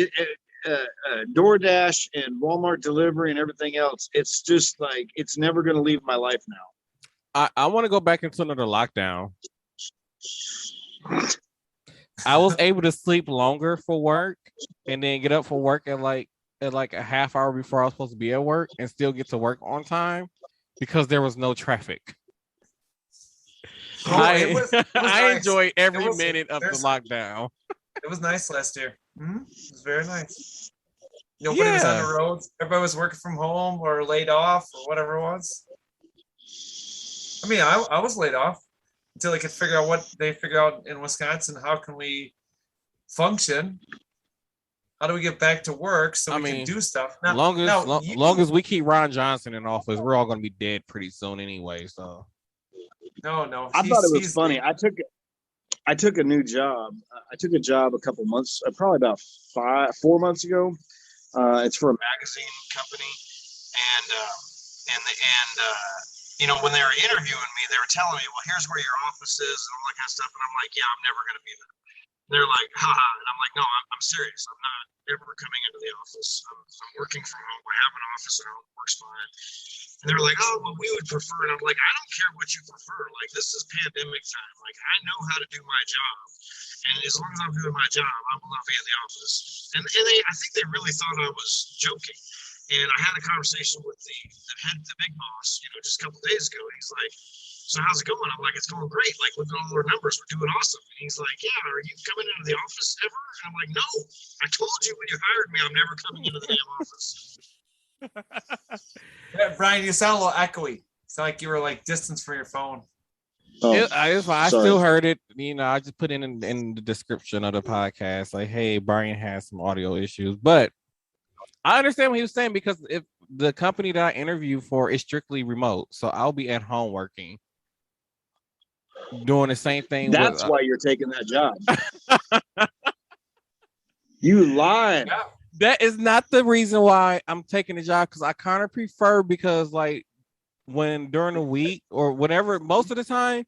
Speaker 3: DoorDash and Walmart delivery and everything else, it's just like, it's never going to leave my life now.
Speaker 1: I want to go back into another lockdown. I was able to sleep longer for work and then get up for work at like a half hour before I was supposed to be at work and still get to work on time because there was no traffic. I enjoyed every minute of the lockdown.
Speaker 2: It was nice last year. Mm-hmm. It was very nice. Nobody was on the roads. Everybody was working from home or laid off or whatever it was. I mean, I was laid off until they could figure out what they figure out in Wisconsin. How can we function? How do we get back to work so we can do stuff?
Speaker 1: Now, long as we keep Ron Johnson in office, we're all going to be dead pretty soon anyway. So
Speaker 2: no.
Speaker 3: I thought it was funny. I took a new job. I took a job a couple months, probably about 4 months ago. It's for a magazine company, and when they were interviewing me, they were telling me, "Well, here's where your office is," and all that kind of stuff. And I'm like, "Yeah, I'm never going to be there." They're like, "Haha," and I'm like, "No, I'm serious. I'm not ever coming into the office. I'm working from home. I have an office at home. It works fine." And they're like, "Oh, well, we would prefer," and I'm like, "I don't care what you prefer. Like, this is pandemic time. Like, I know how to do my job, and as long as I'm doing my job, I will not be in the office." And I think they really thought I was joking. And I had a conversation with the big boss, just a couple of days ago. And he's like, "So how's it going?" I'm like, "It's going great. Like, look at all our numbers. We're doing awesome." And he's like, "Yeah, are you coming into the office ever?" And I'm like, "No, I told you when you hired me, I'm never coming into the damn office."
Speaker 2: Yeah, Brian, you sound a little echoey. It's like you were like distance from your phone.
Speaker 1: I still heard it. I just put in the description of the podcast, like, "Hey, Brian has some audio issues," but I understand what he was saying, because if the company that I interview for is strictly remote, so I'll be at home working, doing the same thing.
Speaker 3: That's why you're taking that job. You lied.
Speaker 2: Yeah.
Speaker 1: That is not the reason why I'm taking the job, because I kind of prefer, because like when during the week or whatever, most of the time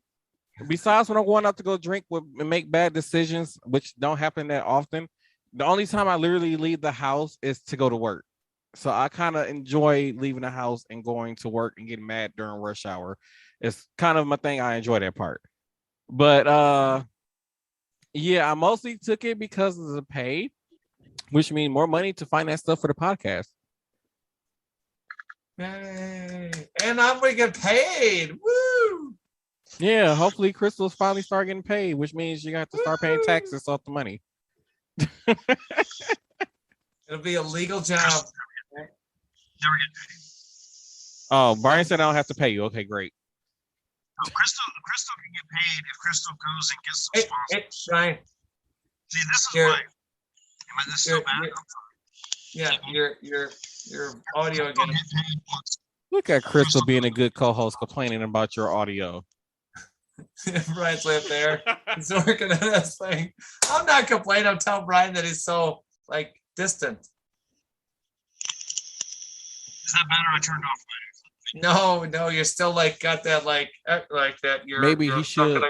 Speaker 1: besides when I'm going out to go drink and make bad decisions, which don't happen that often, the only time I literally leave the house is to go to work. So I kind of enjoy leaving the house and going to work and getting mad during rush hour. It's kind of my thing. I enjoy that part. But yeah, I mostly took it because of the pay, which means more money to finance stuff for the podcast.
Speaker 2: Yay. And I'm gonna get paid. Woo!
Speaker 1: Yeah, hopefully Crystal's finally start getting paid, which means you got to start paying taxes off the money.
Speaker 2: It'll be a legal job.
Speaker 3: Never get paid.
Speaker 1: Oh, Brian said I don't have to pay you. Okay, great.
Speaker 3: Oh, Crystal can get paid if Crystal goes and gets some sponsors.
Speaker 2: Ryan.
Speaker 3: See, this is why. Am I this so bad?
Speaker 2: Yeah, your audio again.
Speaker 1: Look at Crystal being a good co-host, complaining about your audio.
Speaker 2: Brian's right there. He's working on this thing. I'm not complaining. I'm telling Brian that he's so like distant.
Speaker 3: Is that better? I turned off my.
Speaker 2: No, you're still like got that like that.
Speaker 1: Maybe he should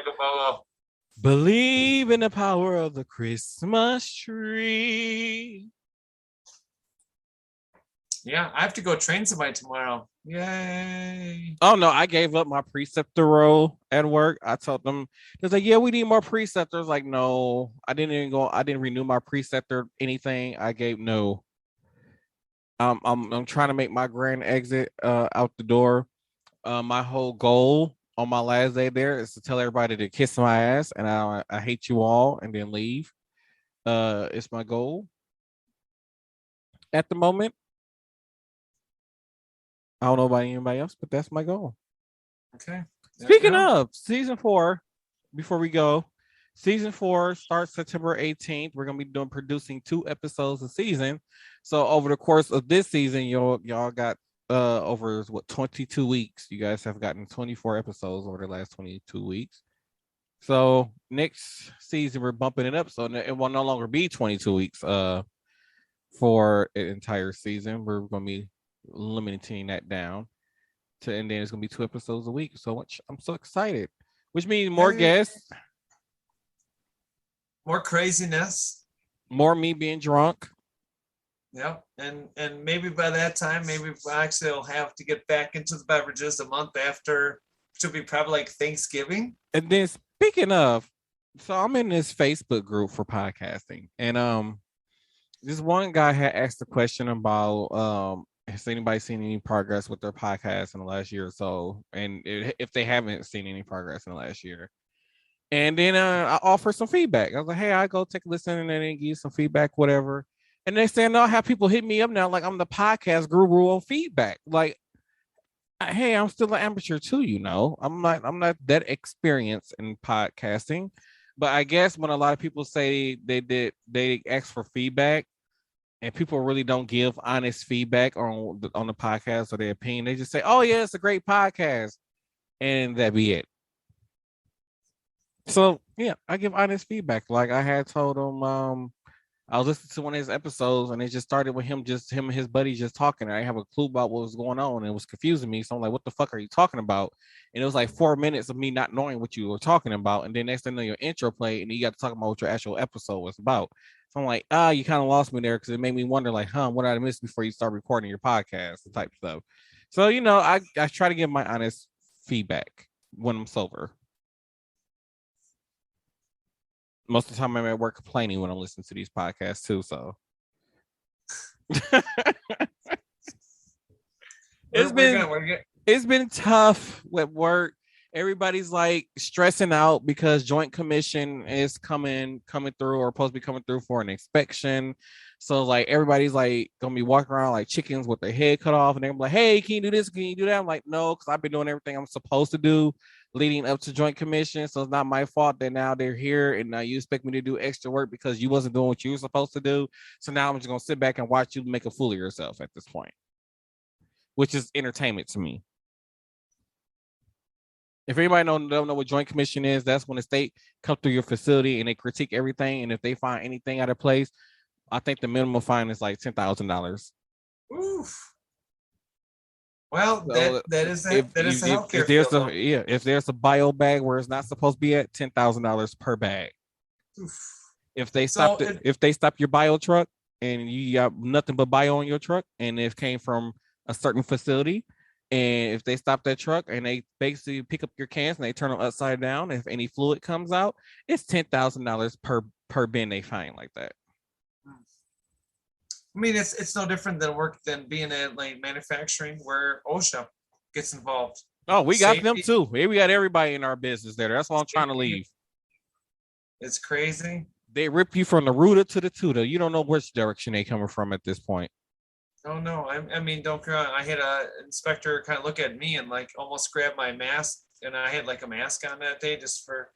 Speaker 1: believe in the power of the Christmas tree.
Speaker 2: Yeah, I have to go train somebody tomorrow. Yay!
Speaker 1: Oh no, I gave up my preceptor role at work. I told them, they're like, yeah, we need more preceptors. Like, no, I didn't renew my preceptor anything. I gave no. I'm trying to make my grand exit out the door. My whole goal on my last day there is to tell everybody to kiss my ass and I hate you all and then leave. It's my goal at the moment. I don't know about anybody else, but that's my goal.
Speaker 2: Okay.
Speaker 1: Speaking of season 4, before we go, season 4 starts September 18th. We're gonna be producing 2 episodes a season. So over the course of this season, y'all got over 22 weeks. You guys have gotten 24 episodes over the last 22 weeks. So next season we're bumping it up, so it will no longer be 22 weeks for an entire season. We're gonna be limiting that down to, and then it's gonna be 2 episodes a week. So much, I'm so excited, which means more guests,
Speaker 2: more craziness,
Speaker 1: more me being drunk.
Speaker 2: Yep, and maybe by that time, maybe actually I'll have to get back into the beverages a month after, which will be probably like Thanksgiving.
Speaker 1: And then speaking of, so I'm in this Facebook group for podcasting, and this one guy had asked a question about has anybody seen any progress with their podcast in the last year or so, and if they haven't seen any progress in the last year. And then I offered some feedback. I was like, hey, I go take a listen and then give you some feedback, whatever. And they saying, no, I have people hit me up now like I'm the podcast guru on feedback. Like, hey, I'm still an amateur too, you know. I'm not that experienced in podcasting. But I guess when a lot of people say they ask for feedback, and people really don't give honest feedback on the podcast or their opinion, they just say, oh yeah, it's a great podcast, and that be it. So yeah, I give honest feedback. Like I had told him, I was listening to one of his episodes and it just started with him and his buddy just talking. I didn't have a clue about what was going on and it was confusing me. So I'm like, what the fuck are you talking about? And it was like 4 minutes of me not knowing what you were talking about. And then next thing you know, your intro played and you got to talk about what your actual episode was about. So I'm like, you kind of lost me there because it made me wonder, like, what did I miss before you start recording your podcast type stuff. So, you know, I try to give my honest feedback when I'm sober. Most of the time I'm at work complaining when I'm listening to these podcasts too. So it's been tough with work. Everybody's like stressing out because Joint Commission is coming through or supposed to be coming through for an inspection. So like everybody's like gonna be walking around like chickens with their head cut off, and they're like, "Hey, can you do this? Can you do that?" I'm like, "No," because I've been doing everything I'm supposed to do leading up to Joint Commission. So it's not my fault that now they're here and now you expect me to do extra work because you wasn't doing what you were supposed to do. So now I'm just gonna sit back and watch you make a fool of yourself at this point, which is entertainment to me. If anybody don't know what Joint Commission is, that's when the state comes through your facility and they critique everything. And if they find anything out of place, I think the minimum fine is like $10,000.
Speaker 2: Oof. Well,
Speaker 1: So
Speaker 2: that is
Speaker 1: if
Speaker 2: the healthcare
Speaker 1: there's
Speaker 2: field,
Speaker 1: if there's a bio bag where it's not supposed to be at, $10,000 per bag.
Speaker 2: Oof.
Speaker 1: If they stop if they stop your bio truck and you got nothing but bio on your truck, and it came from a certain facility, and if they stop that truck and they basically pick up your cans and they turn them upside down, if any fluid comes out, it's $10,000 per bin they find like that.
Speaker 2: I mean, it's no different than being in like manufacturing where OSHA gets involved.
Speaker 1: Oh, we got them too. We got everybody in our business there. That's why I'm trying to leave.
Speaker 2: It's crazy.
Speaker 1: They rip you from the rooter to the tutor. You don't know which direction they coming from at this point.
Speaker 2: Oh no! I mean, don't get wrong. I had a inspector kind of look at me and like almost grab my mask, and I had like a mask on that day just for,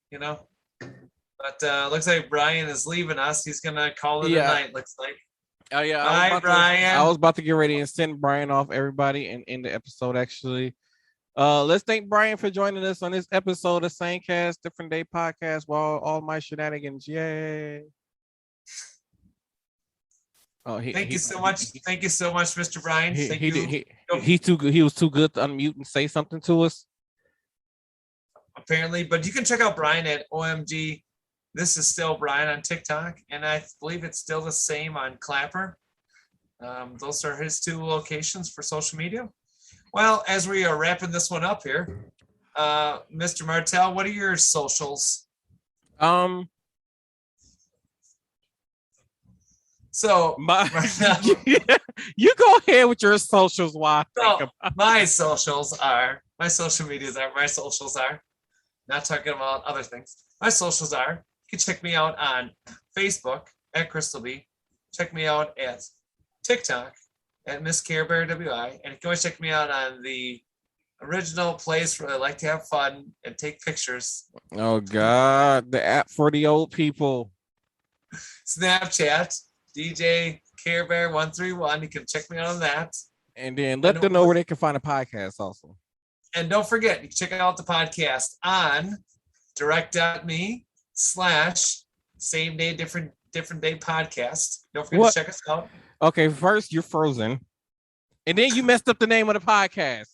Speaker 2: you know. But looks like Brian is leaving us. He's gonna call it a night. Looks like.
Speaker 1: Oh yeah,
Speaker 2: Bye, Brian.
Speaker 1: I was about to get ready and send Brian off, everybody, and end the episode actually. Let's thank Brian for joining us on this episode of Same Cast, Different Day podcast. While all my shenanigans, yay! Oh,
Speaker 2: thank you so much. Thank you so much, Mr. Brian.
Speaker 1: He was too good to unmute and say something to us.
Speaker 2: Apparently, but you can check out Brian at OMG. This is still Brian on TikTok, and I believe it's still the same on Clapper. Those are his two locations for social media. Well, as we are wrapping this one up here, Mr. Martel, what are your socials? So
Speaker 1: you go ahead with your socials. Why?
Speaker 2: My socials are not talking about other things. My socials are, you can check me out on Facebook at Crystal B. Check me out at TikTok at Miss Care Bear WI. And you can always check me out on the original place where I like to have fun and take pictures.
Speaker 1: Oh God, the app for the old people.
Speaker 2: Snapchat, DJ Care Bear 131. You can check me out on that.
Speaker 1: And then let them know where they can find a podcast also.
Speaker 2: And don't forget, you can check out the podcast on direct.me/same day different day podcast. Don't forget to check us out.
Speaker 1: Okay, first you're frozen, and then you messed up the name of the podcast.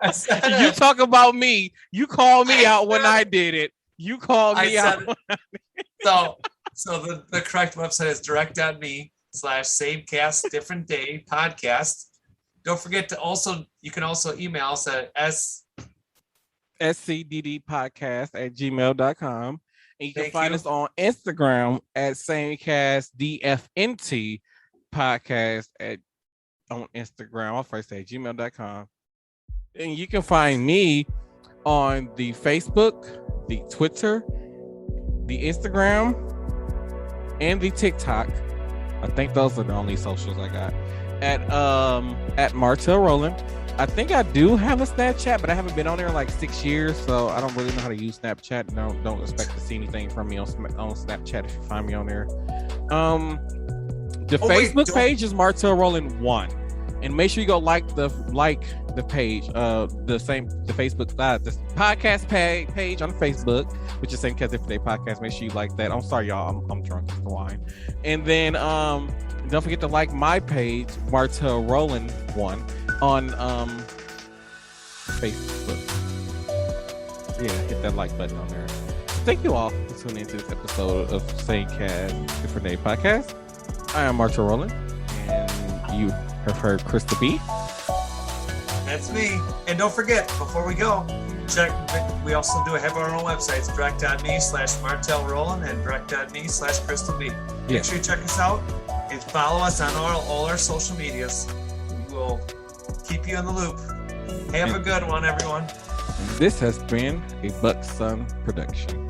Speaker 2: I said
Speaker 1: you talk about me. You called me out when I did it. You called me out.
Speaker 2: So the correct website is direct.me/samecast different day podcast. Don't forget to you can also email us at
Speaker 1: scddpodcast@gmail.com. And you can find us on Instagram at samecastdfnt podcast on Instagram. I'll first say gmail.com. And you can find me on the Facebook, the Twitter, the Instagram, and the TikTok. I think those are the only socials I got. At Martel Rowland. I think I do have a Snapchat, but I haven't been on there in like 6 years, so I don't really know how to use Snapchat. Don't expect to see anything from me on Snapchat if you find me on there. The Facebook page is Martel Rowland 1, and make sure you go like the page, the Facebook the podcast page on Facebook, which is Same Cast Different Day podcast. Make sure you like that. I'm sorry, y'all. I'm drunk with the wine, and then don't forget to like my page, Martel Rowland 1. On Facebook. Yeah, hit that like button on there. Thank you all for tuning into this episode of Same Cast Different Day podcast. I am Martel Rowland, and you have heard Crystal B.
Speaker 2: That's me. And don't forget, before we go, we also do have our own websites, direct.me/Martel Rowland and direct.me/Crystal B. Make sure you check us out and follow us on all our social medias. We will keep you in the loop. Have a good one, everyone.
Speaker 1: This has been a Buck Sun production.